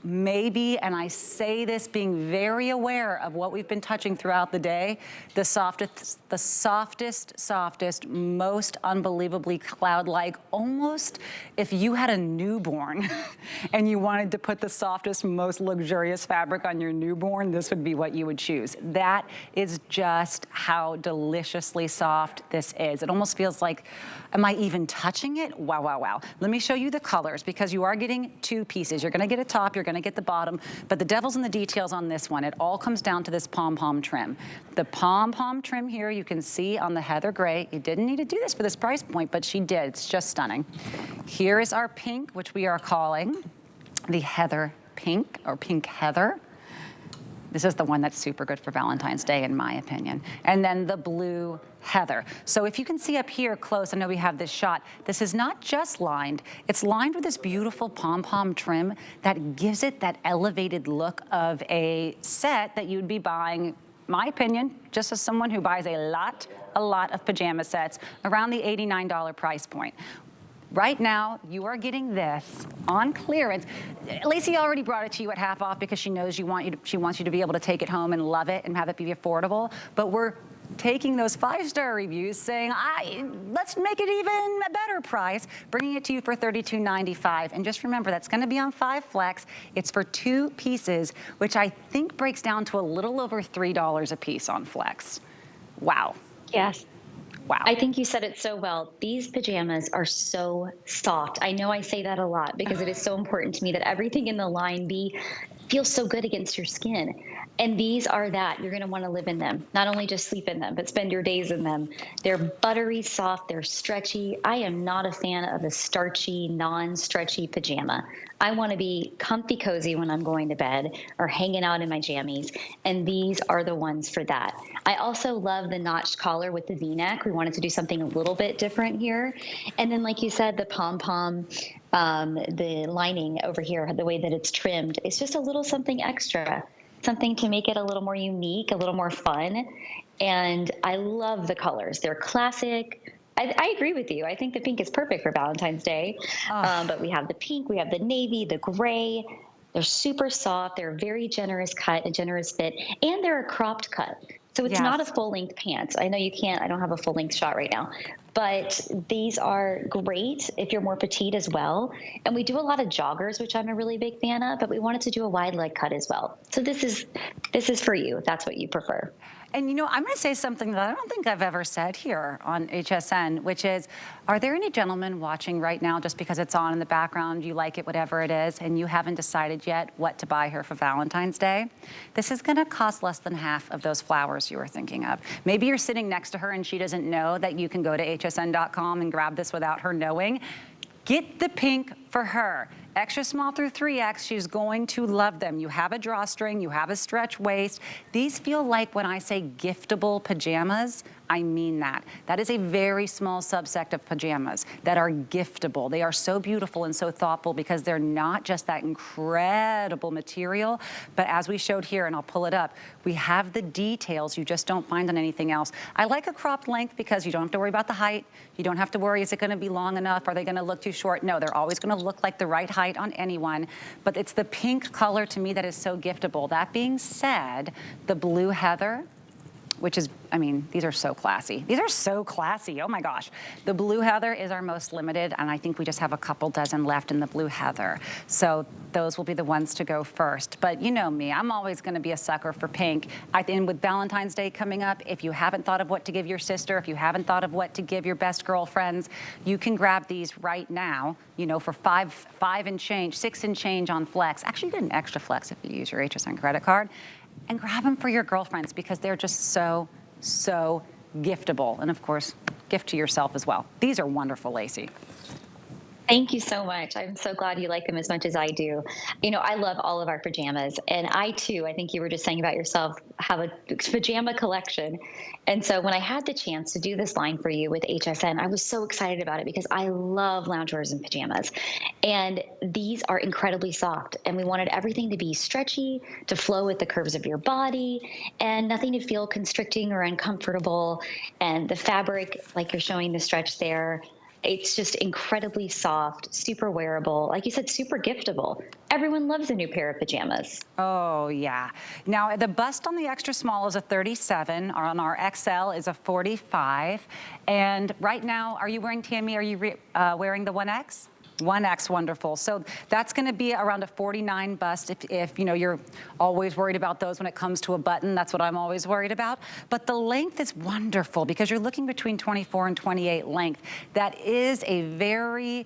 Speaker 2: Maybe, and I say this being very aware of what we've been touching throughout the day, the softest, most unbelievably cloud-like, almost if you had a newborn and you wanted to put the softest, most luxurious fabric on your newborn, this would be what you would choose. That is just how deliciously soft this is. It almost feels like, am I even touching it? Wow, wow, wow. Let me show you the colors, because you are getting two pieces. You're gonna get a top, you're gonna get the bottom, but the devil's in the details on this one. It all comes down to this pom-pom trim. The pom-pom trim here, you can see on the heather gray. You didn't need to do this for this price point, but she did. It's just stunning. Here is our pink, which we are calling the heather pink, or pink heather. This is the one that's super good for Valentine's Day, in my opinion. And then the blue heather. So if you can see up here close, I know we have this shot, this is not just lined, it's lined with this beautiful pom-pom trim that gives it that elevated look of a set that you'd be buying, my opinion, just as someone who buys a lot of pajama sets, around the $89 price point. Right now, you are getting this on clearance. Lacey already brought it to you at half off because she knows she wants you to be able to take it home and love it and have it be affordable. But we're taking those 5-star reviews saying, let's make it even a better price, bringing it to you for $32.95. And just remember, that's gonna be on 5 flex. It's for 2 pieces, which I think breaks down to a little over $3 a piece on flex. Wow.
Speaker 3: Yes.
Speaker 2: Wow.
Speaker 3: I think you said it so well. These pajamas are so soft. I know I say that a lot because it is so important to me that everything in the line feels so good against your skin. And these are that. You're going to want to live in them, not only just sleep in them, but spend your days in them. They're buttery soft. They're stretchy. I am not a fan of a starchy, non-stretchy pajama. I want to be comfy cozy when I'm going to bed or hanging out in my jammies. And these are the ones for that. I also love the notched collar with the V-neck. We wanted to do something a little bit different here. And then, like you said, the pom-pom, the lining over here, the way that it's trimmed, it's just a little something extra. Something to make it a little more unique, a little more fun. And I love the colors. They're classic. I agree with you. I think the pink is perfect for Valentine's Day. But we have the pink, we have the navy, the gray. They're super soft. They're a very generous cut, a generous fit, and they're a cropped cut. So it's not a full-length pants. I know you can't, I don't have a full-length shot right now, but these are great if you're more petite as well. And we do a lot of joggers, which I'm a really big fan of, but we wanted to do a wide leg cut as well. So this is for you, if that's what you prefer.
Speaker 2: And you know, I'm gonna say something that I don't think I've ever said here on HSN, which is, are there any gentlemen watching right now just because it's on in the background, you like it, whatever it is, and you haven't decided yet what to buy her for Valentine's Day? This is gonna cost less than half of those flowers you were thinking of. Maybe you're sitting next to her and she doesn't know that you can go to hsn.com and grab this without her knowing. Get the pink for her. Extra small through 3X, she's going to love them. You have a drawstring, you have a stretch waist. These feel like, when I say giftable pajamas, I mean that. That is a very small subsect of pajamas that are giftable. They are so beautiful and so thoughtful because they're not just that incredible material, but as we showed here, and I'll pull it up, we have the details you just don't find on anything else. I like a cropped length because you don't have to worry about the height. You don't have to worry, is it gonna be long enough? Are they gonna look too short? No, they're always gonna look like the right height on anyone, but it's the pink color to me that is so giftable. That being said, the blue heather, which is, I mean, these are so classy. These are so classy, oh my gosh. The blue heather is our most limited, and I think we just have a couple dozen left in the blue heather. So those will be the ones to go first. But you know me, I'm always gonna be a sucker for pink. And with Valentine's Day coming up, if you haven't thought of what to give your sister, if you haven't thought of what to give your best girlfriends, you can grab these right now, you know, for $5 and change, $6 and change on flex. Actually, you get an extra flex if you use your HSN credit card. And grab them for your girlfriends because they're just so, so giftable. And of course, gift to yourself as well. These are wonderful, Lacey.
Speaker 3: Thank you so much. I'm so glad you like them as much as I do. You know, I love all of our pajamas. And I too, I think you were just saying about yourself, have a pajama collection. And so when I had the chance to do this line for you with HSN, I was so excited about it because I love loungewears and pajamas. And these are incredibly soft. And we wanted everything to be stretchy, to flow with the curves of your body, and nothing to feel constricting or uncomfortable. And the fabric, like you're showing the stretch there, it's just incredibly soft, super wearable. Like you said, super giftable. Everyone loves a new pair of pajamas.
Speaker 2: Oh, yeah. Now, the bust on the extra small is a 37. On our XL is a 45. And right now, are you wearing, Tammy, are you wearing the 1X? 1X, wonderful. So that's gonna be around a 49 bust if you know, you're always worried about those when it comes to a button. That's what I'm always worried about. But the length is wonderful because you're looking between 24 and 28 length. That is a very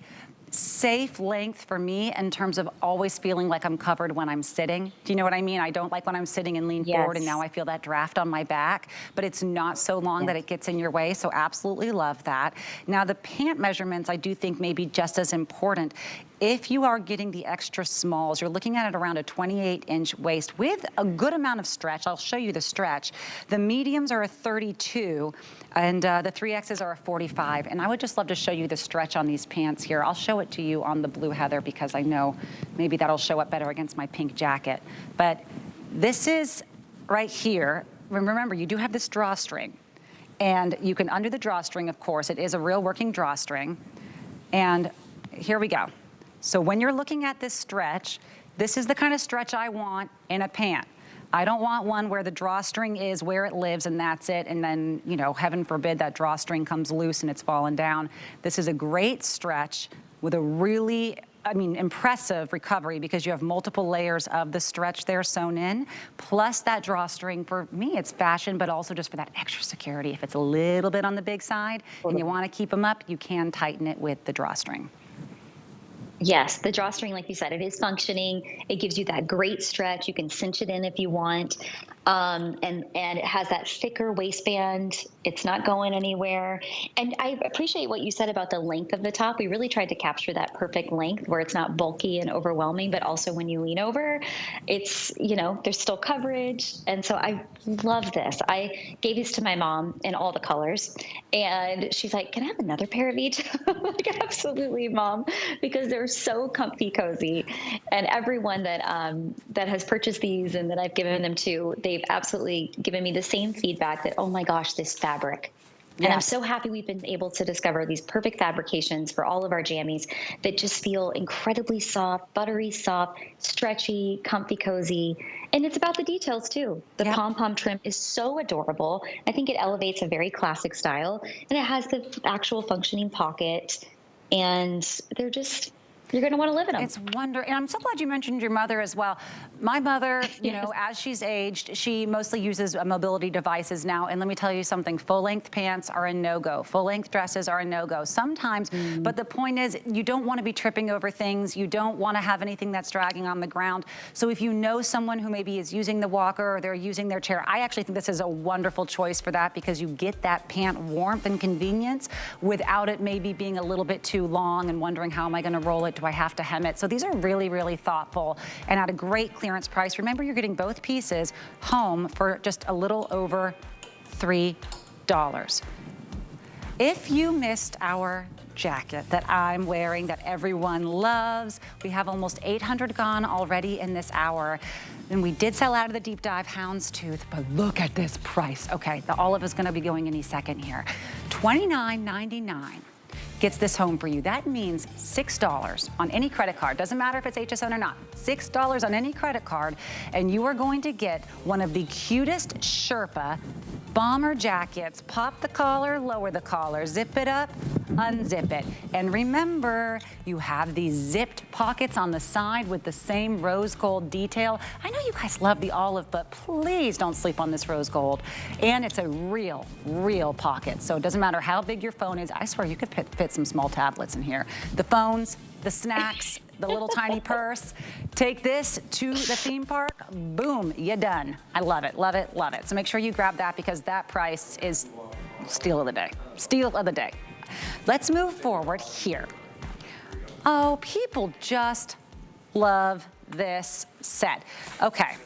Speaker 2: safe length for me in terms of always feeling like I'm covered when I'm sitting. Do you know what I mean? I don't like when I'm sitting and lean forward and now I feel that draft on my back, but it's not so long that it gets in your way, so absolutely love that. Now the pant measurements I do think may be just as important. If you are getting the extra smalls, you're looking at it around a 28-inch waist with a good amount of stretch. I'll show you the stretch. The mediums are a 32, and the 3Xs are a 45. And I would just love to show you the stretch on these pants here. I'll show it to you on the blue heather because I know maybe that'll show up better against my pink jacket. But this is right here. Remember, you do have this drawstring. And you can undo the drawstring, of course. It is a real working drawstring. And here we go. So when you're looking at this stretch, this is the kind of stretch I want in a pant. I don't want one where the drawstring is where it lives and that's it, and then, you know, heaven forbid that drawstring comes loose and it's fallen down. This is a great stretch with a really, impressive recovery because you have multiple layers of the stretch there sewn in, plus that drawstring. For me, it's fashion, but also just for that extra security. If it's a little bit on the big side and you want to keep them up, you can tighten it with the drawstring.
Speaker 3: Yes, the drawstring, like you said, it is functioning. It gives you that great stretch. You can cinch it in if you want. And it has that thicker waistband. It's not going anywhere. And I appreciate what you said about the length of the top. We really tried to capture that perfect length where it's not bulky and overwhelming, but also when you lean over, it's, you know, there's still coverage. And so I love this. I gave these to my mom in all the colors. And she's like, can I have another pair of each? I'm like, absolutely, Mom, because they're so comfy, cozy. And everyone that that has purchased these and that I've given them to, they've absolutely given me the same feedback that, oh my gosh, this fabric. And I'm so happy we've been able to discover these perfect fabrications for all of our jammies that just feel incredibly soft, buttery soft, stretchy, comfy, cozy. And it's about the details too. The pom-pom trim is so adorable. I think it elevates a very classic style, and it has the actual functioning pocket, and they're just, you're going to want to live in them.
Speaker 2: It's wonderful. And I'm so glad you mentioned your mother as well. My mother, you know, as she's aged, she mostly uses mobility devices now. And let me tell you something, full-length pants are a no-go. Full-length dresses are a no-go sometimes. But the point is, you don't want to be tripping over things. You don't want to have anything that's dragging on the ground. So if you know someone who maybe is using the walker or they're using their chair, I actually think this is a wonderful choice for that because you get that pant warmth and convenience without it maybe being a little bit too long and wondering, how am I going to roll it? Do I have to hem it? So these are really, really thoughtful and at a great clearance price. Remember, you're getting both pieces home for just a little over $3. If you missed our jacket that I'm wearing that everyone loves, we have almost 800 gone already in this hour. And we did sell out of the deep dive houndstooth, but look at this price. Okay, the olive is gonna be going any second here. $29.99. Gets this home for you. That means $6 on any credit card. Doesn't matter if it's HSN or not. $6 on any credit card, and you are going to get one of the cutest Sherpa bomber jackets. Pop the collar, lower the collar, zip it up, unzip it. And remember, you have these zipped pockets on the side with the same rose gold detail. I know you guys love the olive, but please don't sleep on this rose gold. And it's a real, real pocket. So it doesn't matter how big your phone is. I swear you could fit some small tablets in here. The phones, the snacks, the little tiny purse. Take this to the theme park, boom, you're done. I love it, love it, love it. So make sure you grab that because that price is steal of the day. Steal of the day. Let's move forward here. Oh, people just love this set. Okay,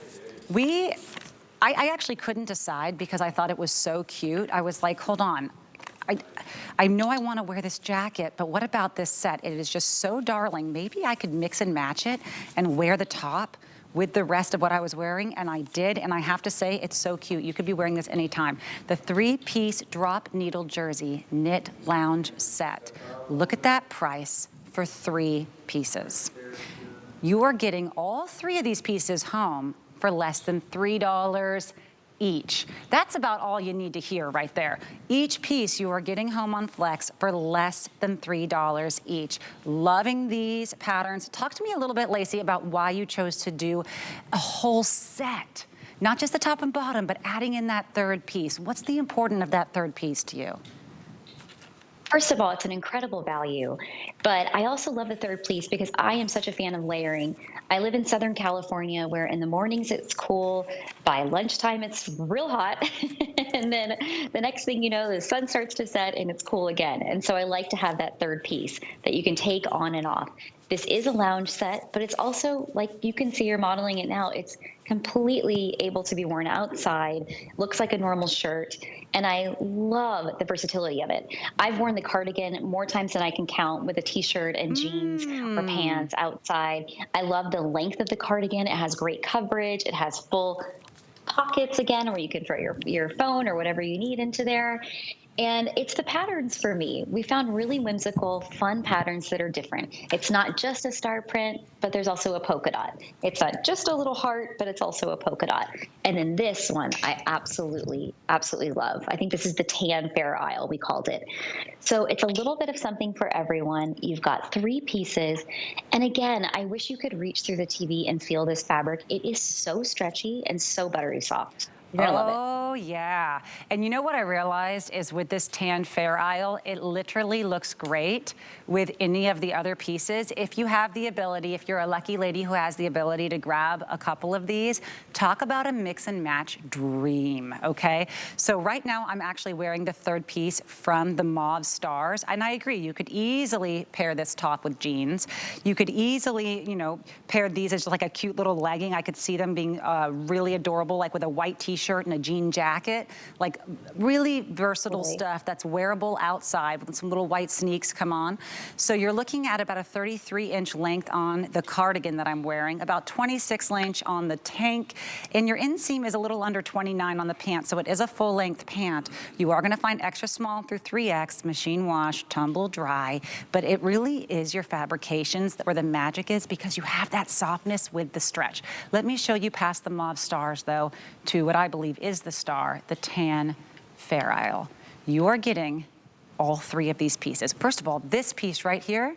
Speaker 2: I actually couldn't decide because I thought it was so cute. I was like, hold on. I know I want to wear this jacket, but what about this set? It is just so darling. Maybe I could mix and match it and wear the top with the rest of what I was wearing, and I did, and I have to say, it's so cute. You could be wearing this anytime. The 3-piece drop needle jersey knit lounge set. Look at that price for 3 pieces. You are getting all 3 of these pieces home for less than $3 each. That's about all you need to hear right there. Each piece you are getting home on Flex for less than $3 each. Loving these patterns. Talk to me a little bit, Lacey, about why you chose to do a whole set. Not just the top and bottom, but adding in that 3rd piece. What's the importance of that 3rd piece to you?
Speaker 3: First of all, it's an incredible value, but I also love the 3rd piece because I am such a fan of layering. I live in Southern California where in the mornings it's cool, by lunchtime it's real hot, and then the next thing you know, the sun starts to set and it's cool again. And so I like to have that 3rd piece that you can take on and off. This is a lounge set, but it's also, like you can see you're modeling it now, it's completely able to be worn outside, looks like a normal shirt, and I love the versatility of it. I've worn the cardigan more times than I can count with a t-shirt and jeans or pants outside. I love the length of the cardigan. It has great coverage. It has full pockets again, where you can throw your phone or whatever you need into there. And it's the patterns for me. We found really whimsical, fun patterns that are different. It's not just a star print, but there's also a polka dot. It's not just a little heart, but it's also a polka dot. And then this one, I absolutely, absolutely love. I think this is the tan fair isle, we called it. So it's a little bit of something for everyone. You've got 3 pieces. And again, I wish you could reach through the TV and feel this fabric. It is so stretchy and so buttery soft. I love it.
Speaker 2: Oh, yeah. And you know what I realized is with this tan fair isle, it literally looks great with any of the other pieces. If you have the ability, if you're a lucky lady who has the ability to grab a couple of these, talk about a mix and match dream, okay? So right now I'm actually wearing the 3rd piece from the Mauve Stars. And I agree, you could easily pair this top with jeans. You could easily, you know, pair these as like a cute little legging. I could see them being really adorable, like with a white t-shirt and a jean jacket, like really versatile stuff that's wearable outside with some little white sneaks come on. So you're looking at about a 33-inch length on the cardigan that I'm wearing, about 26-inch on the tank, and your inseam is a little under 29 on the pant, so it is a full-length pant. You are gonna find extra small through 3X, machine wash, tumble dry, but it really is your fabrications where the magic is because you have that softness with the stretch. Let me show you past the Mauve Stars, though, to what I believe is the star, the tan fair isle. You are getting all 3 of these pieces. First of all, this piece right here,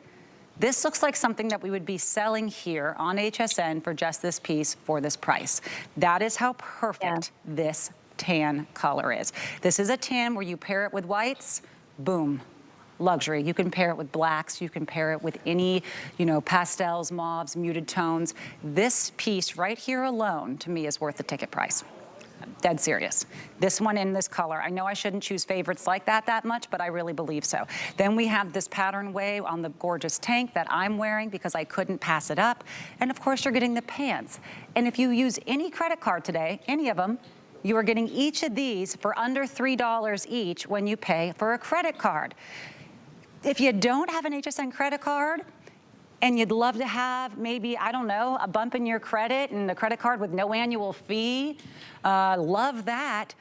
Speaker 2: this looks like something that we would be selling here on HSN for just this piece for this price. That is how perfect this tan color is. This is a tan where you pair it with whites, boom. Luxury. You can pair it with blacks, you can pair it with any, you know, pastels, mauves, muted tones. This piece right here alone, to me, is worth the ticket price. Dead serious. This one in this color. I know I shouldn't choose favorites like that much, but I really believe so. Then we have this pattern wave on the gorgeous tank that I'm wearing because I couldn't pass it up. And of course, you're getting the pants. And if you use any credit card today, any of them, you are getting each of these for under $3 each when you pay for a credit card. If you don't have an HSN credit card and you'd love to have maybe, I don't know, a bump in your credit and a credit card with no annual fee, love that.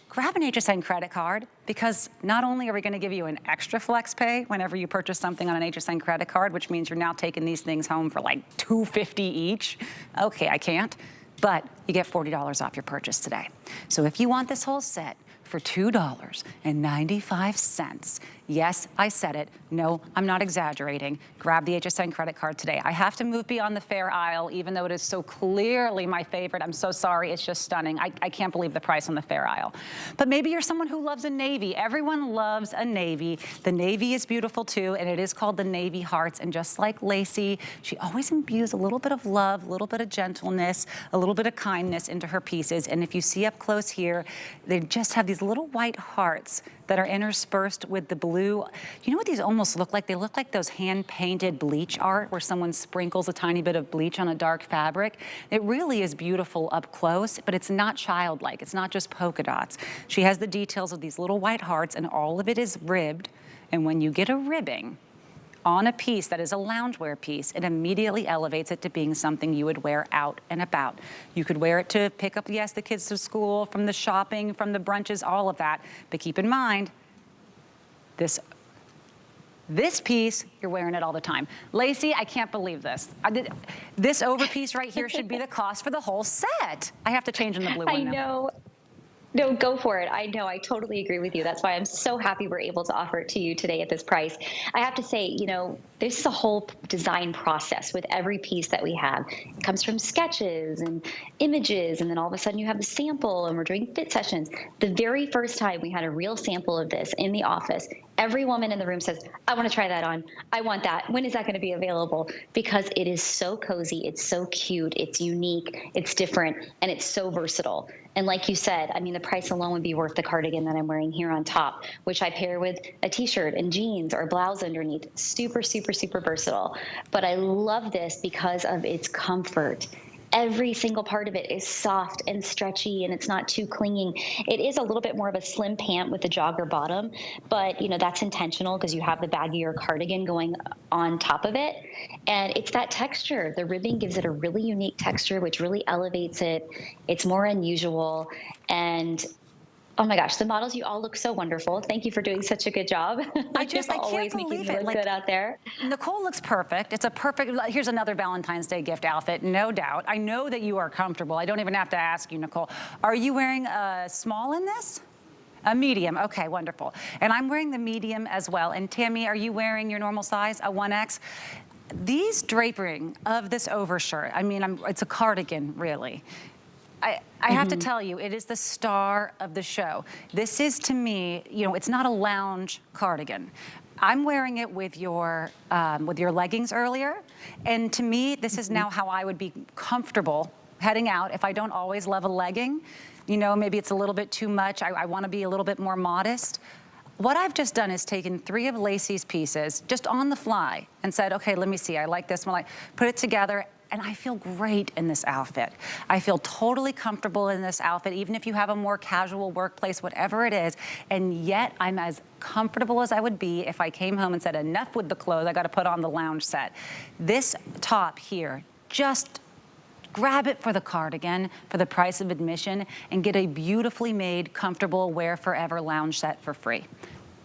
Speaker 2: Grab an HSN credit card because not only are we gonna give you an extra flex pay whenever you purchase something on an HSN credit card, which means you're now taking these things home for like $2.50 each. Okay, I can't, but you get $40 off your purchase today. So if you want this whole set for $2.95, yes, I said it. No, I'm not exaggerating. Grab the HSN credit card today. I have to move beyond the fair isle, even though it is so clearly my favorite. I'm so sorry, it's just stunning. I can't believe the price on the fair isle. But maybe you're someone who loves a navy. Everyone loves a navy. The navy is beautiful too, and it is called the Navy Hearts. And just like Lacey, she always imbues a little bit of love, a little bit of gentleness, a little bit of kindness into her pieces. And if you see up close here, they just have these little white hearts that are interspersed with the blue. You know what these almost look like? They look like those hand-painted bleach art where someone sprinkles a tiny bit of bleach on a dark fabric. It really is beautiful up close, but it's not childlike. It's not just polka dots. She has the details of these little white hearts, and all of it is ribbed. And when you get a ribbing on a piece that is a loungewear piece, it immediately elevates it to being something you would wear out and about. You could wear it to pick up, yes, the kids to school, from the shopping, from the brunches, all of that. But keep in mind, this piece, you're wearing it all the time. Lacey, I can't believe this. This overpiece right here should be the cost for the whole set. I have to change in the blue one now.
Speaker 3: I know. No, go for it. I know. I totally agree with you. That's why I'm so happy we're able to offer it to you today at this price. I have to say, you know, this is a whole design process with every piece that we have. It comes from sketches and images, and then all of a sudden you have the sample, and we're doing fit sessions. The very first time we had a real sample of this in the office, every woman in the room says, I want to try that on. I want that. When is that going to be available? Because it is so cozy. It's so cute. It's unique. It's different. And it's so versatile. And like you said, I mean, the price alone would be worth the cardigan that I'm wearing here on top, which I pair with a t-shirt and jeans or a blouse underneath. Super, super, super versatile. But I love this because of its comfort. Every single part of it is soft and stretchy, and it's not too clinging. It is a little bit more of a slim pant with a jogger bottom, but you know that's intentional because you have the baggier cardigan going on top of it. And it's that texture. The ribbing gives it a really unique texture, which really elevates it. It's more unusual. And Oh my gosh, the models, you all look so wonderful. Thank you for doing such a good job.
Speaker 2: I can't
Speaker 3: Always making
Speaker 2: believe
Speaker 3: me
Speaker 2: it.
Speaker 3: look good out there.
Speaker 2: Nicole looks perfect. It's a perfect, here's another Valentine's Day gift outfit, no doubt. I know that you are comfortable. I don't even have to ask you, Nicole. Are you wearing a small in this? A medium, okay, wonderful. And I'm wearing the medium as well. And Tammy, are you wearing your normal size, a 1X? These drapering of this overshirt, I mean, it's a cardigan, really. I have to tell you, it is the star of the show. This is, to me, you know, it's not a lounge cardigan. I'm wearing it with your leggings earlier, and to me, this is now how I would be comfortable heading out if I don't always love a legging. You know, maybe it's a little bit too much. I want to be a little bit more modest. What I've just done is taken 3 of Lacey's pieces just on the fly and said, okay, let me see, I like this one. I put it together, and I feel great in this outfit. I feel totally comfortable in this outfit, even if you have a more casual workplace, whatever it is, and yet I'm as comfortable as I would be if I came home and said, enough with the clothes, I gotta put on the lounge set. This top here, just grab it for the cardigan, for the price of admission, and get a beautifully made, comfortable, wear forever lounge set for free.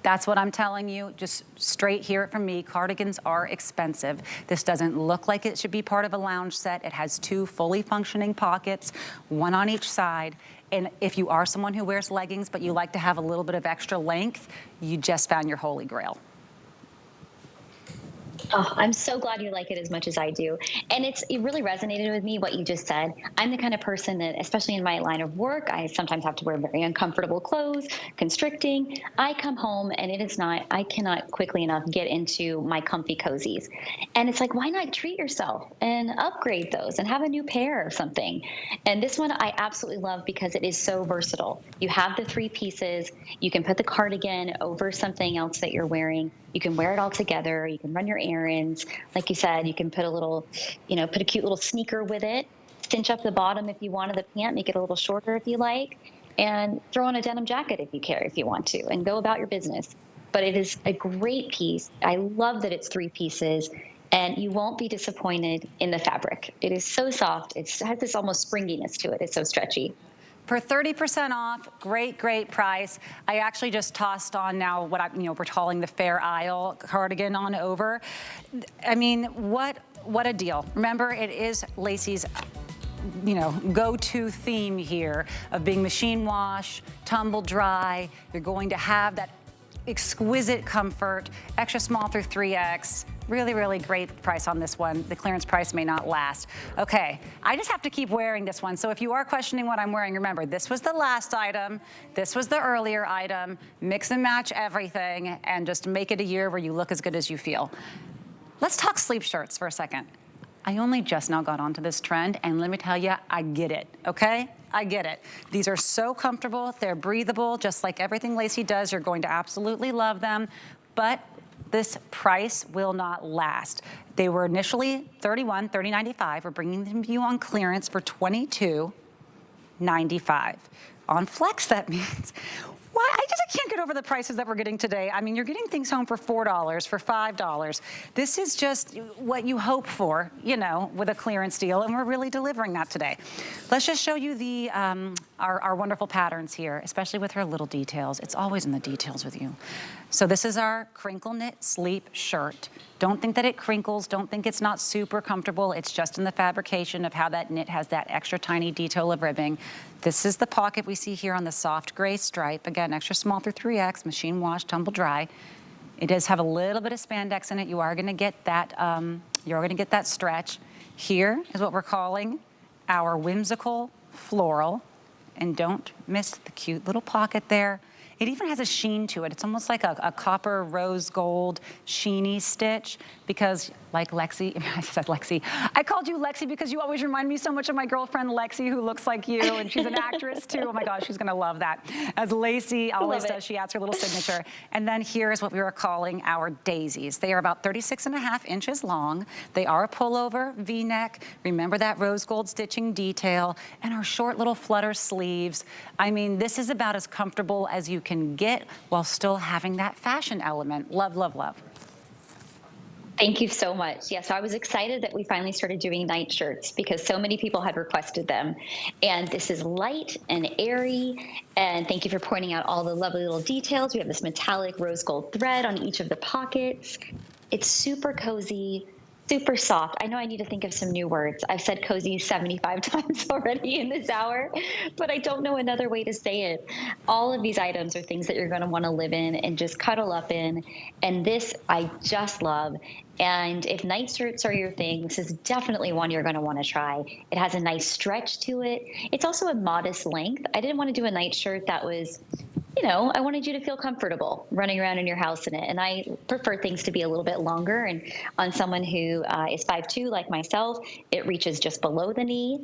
Speaker 2: That's what I'm telling you, just straight hear it from me. Cardigans are expensive. This doesn't look like it should be part of a lounge set. It has 2 fully functioning pockets, 1 on each side. And if you are someone who wears leggings, but you like to have a little bit of extra length, you just found your holy grail.
Speaker 3: Oh, I'm so glad you like it as much as I do. And it really resonated with me, what you just said. I'm the kind of person that, especially in my line of work, I sometimes have to wear very uncomfortable clothes, constricting. I come home and I cannot quickly enough get into my comfy cozies. And it's like, why not treat yourself and upgrade those and have a new pair or something? And this one I absolutely love because it is so versatile. You have the 3 pieces. You can put the cardigan over something else that you're wearing. You can wear it all together. You can run your errands. Like you said, you can put a little, put a cute little sneaker with it, cinch up the bottom if you wanted the pant, make it a little shorter if you like, and throw on a denim jacket if you care, if you want to, and go about your business. But it is a great piece. I love that it's 3 pieces, and you won't be disappointed in the fabric. It is so soft. It has this almost springiness to it. It's so stretchy.
Speaker 2: For 30% off, great, great price. I actually just tossed on now what we're calling the Fair Isle cardigan on over. I mean, what a deal. Remember, it is Lacey's go-to theme here of being machine wash, tumble dry. You're going to have that exquisite comfort, extra small through 3X. Really, really great price on this one. The clearance price may not last. Okay, I just have to keep wearing this one. So if you are questioning what I'm wearing, remember, this was the last item. This was the earlier item. Mix and match everything and just make it a year where you look as good as you feel. Let's talk sleep shirts for a second. I only just now got onto this trend, and let me tell you, I get it, okay? I get it. These are so comfortable. They're breathable, just like everything Lacey does. You're going to absolutely love them, but this price will not last. They were initially $30.95. We're bringing them to you on clearance for $22.95. On Flex, that means, why? I can't get over the prices that we're getting today. I mean, you're getting things home for $4, for $5. This is just what you hope for, with a clearance deal, and we're really delivering that today. Let's just show you the our wonderful patterns here, especially with her little details. It's always in the details with you. So this is our crinkle knit sleep shirt. Don't think that it crinkles. Don't think it's not super comfortable. It's just in the fabrication of how that knit has that extra tiny detail of ribbing. This is the pocket we see here on the soft gray stripe. Again, extra small through 3X, machine wash, tumble dry. It does have a little bit of spandex in it. You are going to get that. You're going to get that stretch. Here is what we're calling our whimsical floral, and don't miss the cute little pocket there. It even has a sheen to it. It's almost like a copper rose gold sheeny stitch, because like Lexi, I said Lexi. I called you Lexi because you always remind me so much of my girlfriend Lexi, who looks like you, and she's an actress too. Oh my gosh, she's gonna love that. As Lacey always does, she adds her little signature. And then here is what we were calling our daisies. They are about 36.5 inches long. They are a pullover, V-neck. Remember that rose gold stitching detail, and our short little flutter sleeves. I mean, this is about as comfortable as you can get while still having that fashion element. Love, love, love.
Speaker 3: Thank you so much. Yeah, so I was excited that we finally started doing night shirts because so many people had requested them. And this is light and airy. And thank you for pointing out all the lovely little details. We have this metallic rose gold thread on each of the pockets. It's super cozy, super soft. I know I need to think of some new words. I've said cozy 75 times already in this hour, but I don't know another way to say it. All of these items are things that you're going to want to live in and just cuddle up in. And this I just love. And if night shirts are your thing, this is definitely one you're going to want to try. It has a nice stretch to it. It's also a modest length. I didn't want to do a night shirt that was, you know, I wanted you to feel comfortable running around in your house in it. And I prefer things to be a little bit longer. And on someone who is 5'2", like myself, it reaches just below the knee.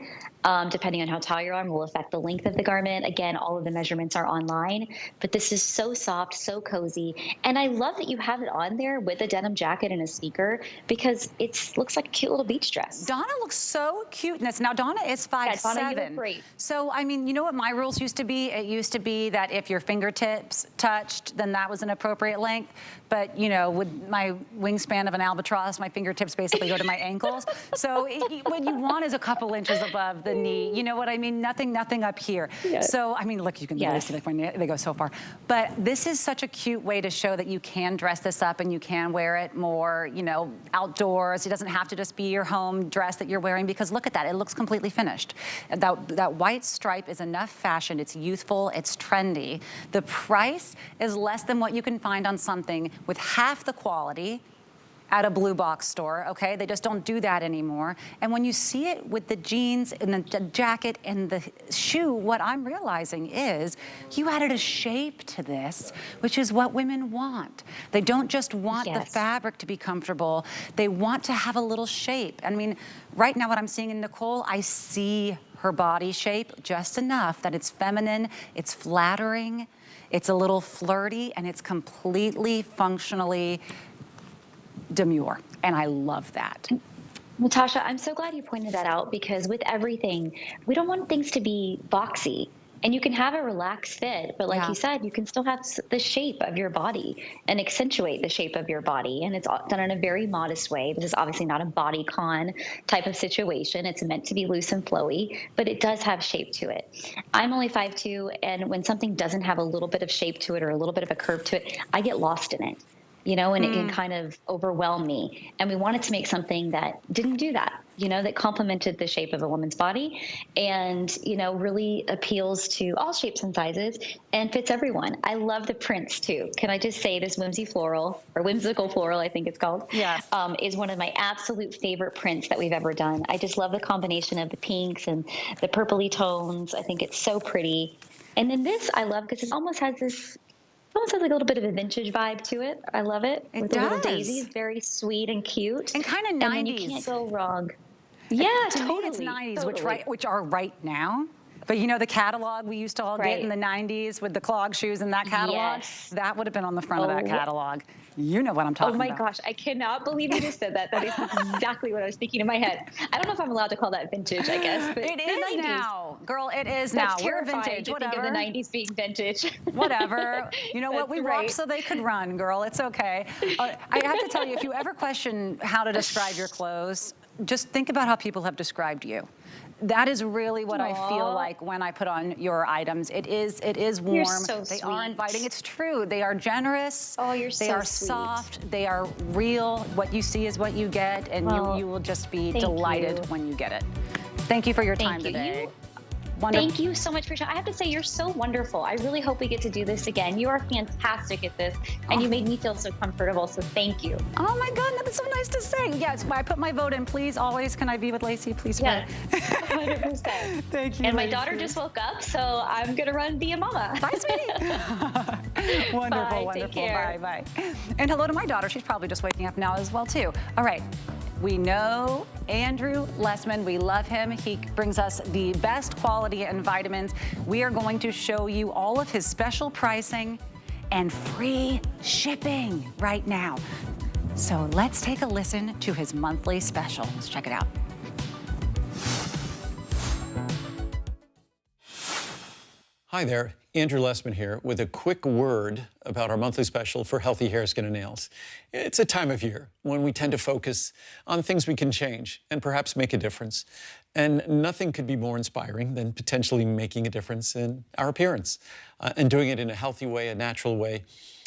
Speaker 3: Depending on how tall your arm will affect the length of the garment. Again, all of the measurements are online, but this is so soft, so cozy. And I love that you have it on there with a denim jacket and a sneaker because it looks like a cute little beach dress.
Speaker 2: Donna looks so cute in this. Now, Donna is 5'7".
Speaker 3: Yeah, Donna, you look great.
Speaker 2: So, I mean, you know what my rules used to be? It used to be that if your fingertips touched, then that was an appropriate length. But, you know, with my wingspan of an albatross, my fingertips basically go to my ankles. So what you want is a couple inches above the knee. You know what I mean? Nothing up here. Yes. So, I mean, look, you can really see they go so far. But this is such a cute way to show that you can dress this up and you can wear it more, you know, outdoors. It doesn't have to just be your home dress that you're wearing because look at that. It looks completely finished. That white stripe is enough fashion. It's youthful. It's trendy. The price is less than what you can find on something with half the quality at a blue box store, okay? They just don't do that anymore. And when you see it with the jeans and the jacket and the shoe, what I'm realizing is you added a shape to this, which is what women want. They don't just want the fabric to be comfortable. They want to have a little shape. I mean, right now what I'm seeing in Nicole, I see her body shape just enough that it's feminine, it's flattering, it's a little flirty, and it's completely functionally demure, and I love that.
Speaker 3: Natasha, I'm so glad you pointed that out because with everything, we don't want things to be boxy. And you can have a relaxed fit, but like you said, you can still have the shape of your body and accentuate the shape of your body. And it's done in a very modest way. This is obviously not a bodycon type of situation. It's meant to be loose and flowy, but it does have shape to it. I'm only 5'2", and when something doesn't have a little bit of shape to it or a little bit of a curve to it, I get lost in it. You know, and it can kind of overwhelm me. And we wanted to make something that didn't do that, you know, that complemented the shape of a woman's body and, you know, really appeals to all shapes and sizes and fits everyone. I love the prints too. Can I just say this whimsical floral, I think it's called, is one of my absolute favorite prints that we've ever done. I just love the combination of the pinks and the purpley tones. I think it's so pretty. And then this I love because it almost has like a little bit of a vintage vibe to it. I love it. With the little daisies, very sweet and cute.
Speaker 2: And kind of 90s.
Speaker 3: And then you can't go wrong. Yeah, totally.
Speaker 2: It's 90s, which are right now. But you know the catalog we used to all get in the 90s with the clog shoes and that catalog?
Speaker 3: Yes.
Speaker 2: That would have been on the front of that catalog. You know what I'm talking about.
Speaker 3: Oh my gosh, I cannot believe you just said that. That is exactly what I was thinking in my head. I don't know if I'm allowed to call that vintage, I guess. But
Speaker 2: it is 90s. Now. Girl, it is now. We're vintage,
Speaker 3: whatever. Think of the 90s being vintage.
Speaker 2: Whatever. You know what? We walked so they could run, girl. It's okay. I have to tell you, if you ever question how to describe your clothes, just think about how people have described you. That is really what I feel like when I put on your items. It is warm.
Speaker 3: You're so
Speaker 2: they
Speaker 3: sweet.
Speaker 2: Are inviting. It's true. They are generous.
Speaker 3: Oh, you're so
Speaker 2: They are
Speaker 3: sweet.
Speaker 2: soft. They are real. What you see is what you get, and you will just be delighted when you get it. Thank you for your time today. Wonderful.
Speaker 3: Thank you so much for sharing. I have to say, you're so wonderful. I really hope we get to do this again. You are fantastic at this, and you made me feel so comfortable, so thank you.
Speaker 2: Oh my God, that's so nice to say. Yes, I put my vote in. Please, always, can I be with Lacey? Please.
Speaker 3: Yes, 100%.
Speaker 2: Thank you,
Speaker 3: And my
Speaker 2: Lacey.
Speaker 3: daughter just woke up, so I'm going to run be a mama.
Speaker 2: Bye, sweetie. Wonderful,
Speaker 3: Bye,
Speaker 2: wonderful.
Speaker 3: take care.
Speaker 2: Bye, bye. And hello to my daughter. She's probably just waking up now as well, too. All right. We know Andrew Lessman. We love him. He brings us the best quality and vitamins. We are going to show you all of his special pricing and free shipping right now. So let's take a listen to his monthly special. Let's check it out.
Speaker 7: Hi there. Andrew Lessman here with a quick word about our monthly special for healthy hair, skin, and nails. It's a time of year when we tend to focus on things we can change and perhaps make a difference. And nothing could be more inspiring than potentially making a difference in our appearance and doing it in a healthy way, a natural way.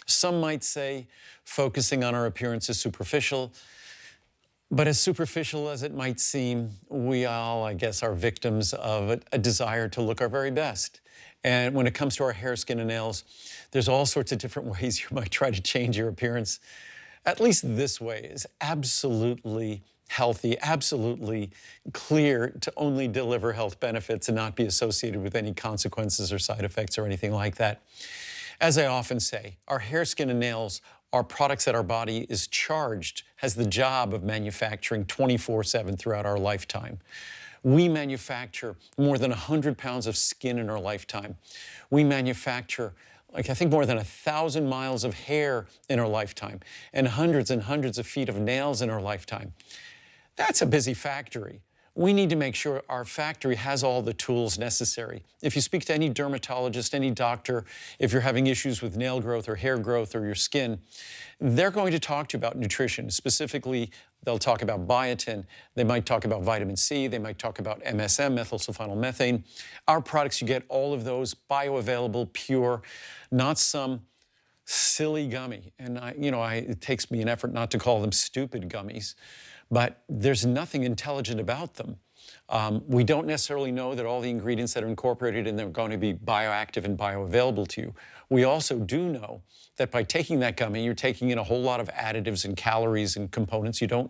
Speaker 7: Some might say focusing on our appearance is superficial. But as superficial as it might seem, we all, I guess, are victims of a desire to look our very best. And when it comes to our hair, skin, and nails, there's all sorts of different ways you might try to change your appearance. At least this way is absolutely healthy, absolutely clear to only deliver health benefits and not be associated with any consequences or side effects or anything like that. As I often say, our hair, skin, and nails are products that our body is charged, has the job of manufacturing 24/7 throughout our lifetime. We manufacture more than 100 pounds of skin in our lifetime. We manufacture, I think, more than 1,000 miles of hair in our lifetime and hundreds of feet of nails in our lifetime. That's a busy factory. We need to make sure our factory has all the tools necessary. If you speak to any dermatologist, any doctor, if you're having issues with nail growth or hair growth or your skin, they're going to talk to you about nutrition. Specifically, they'll talk about biotin. They might talk about vitamin C. They might talk about MSM, methylsulfonylmethane. Our products, you get all of those bioavailable, pure, not some silly gummy. And it takes me an effort not to call them stupid gummies, but there's nothing intelligent about them. We don't necessarily know that all the ingredients that are incorporated in them are going to be bioactive and bioavailable to you. We also do know that by taking that gummy, you're taking in a whole lot of additives and calories and components you don't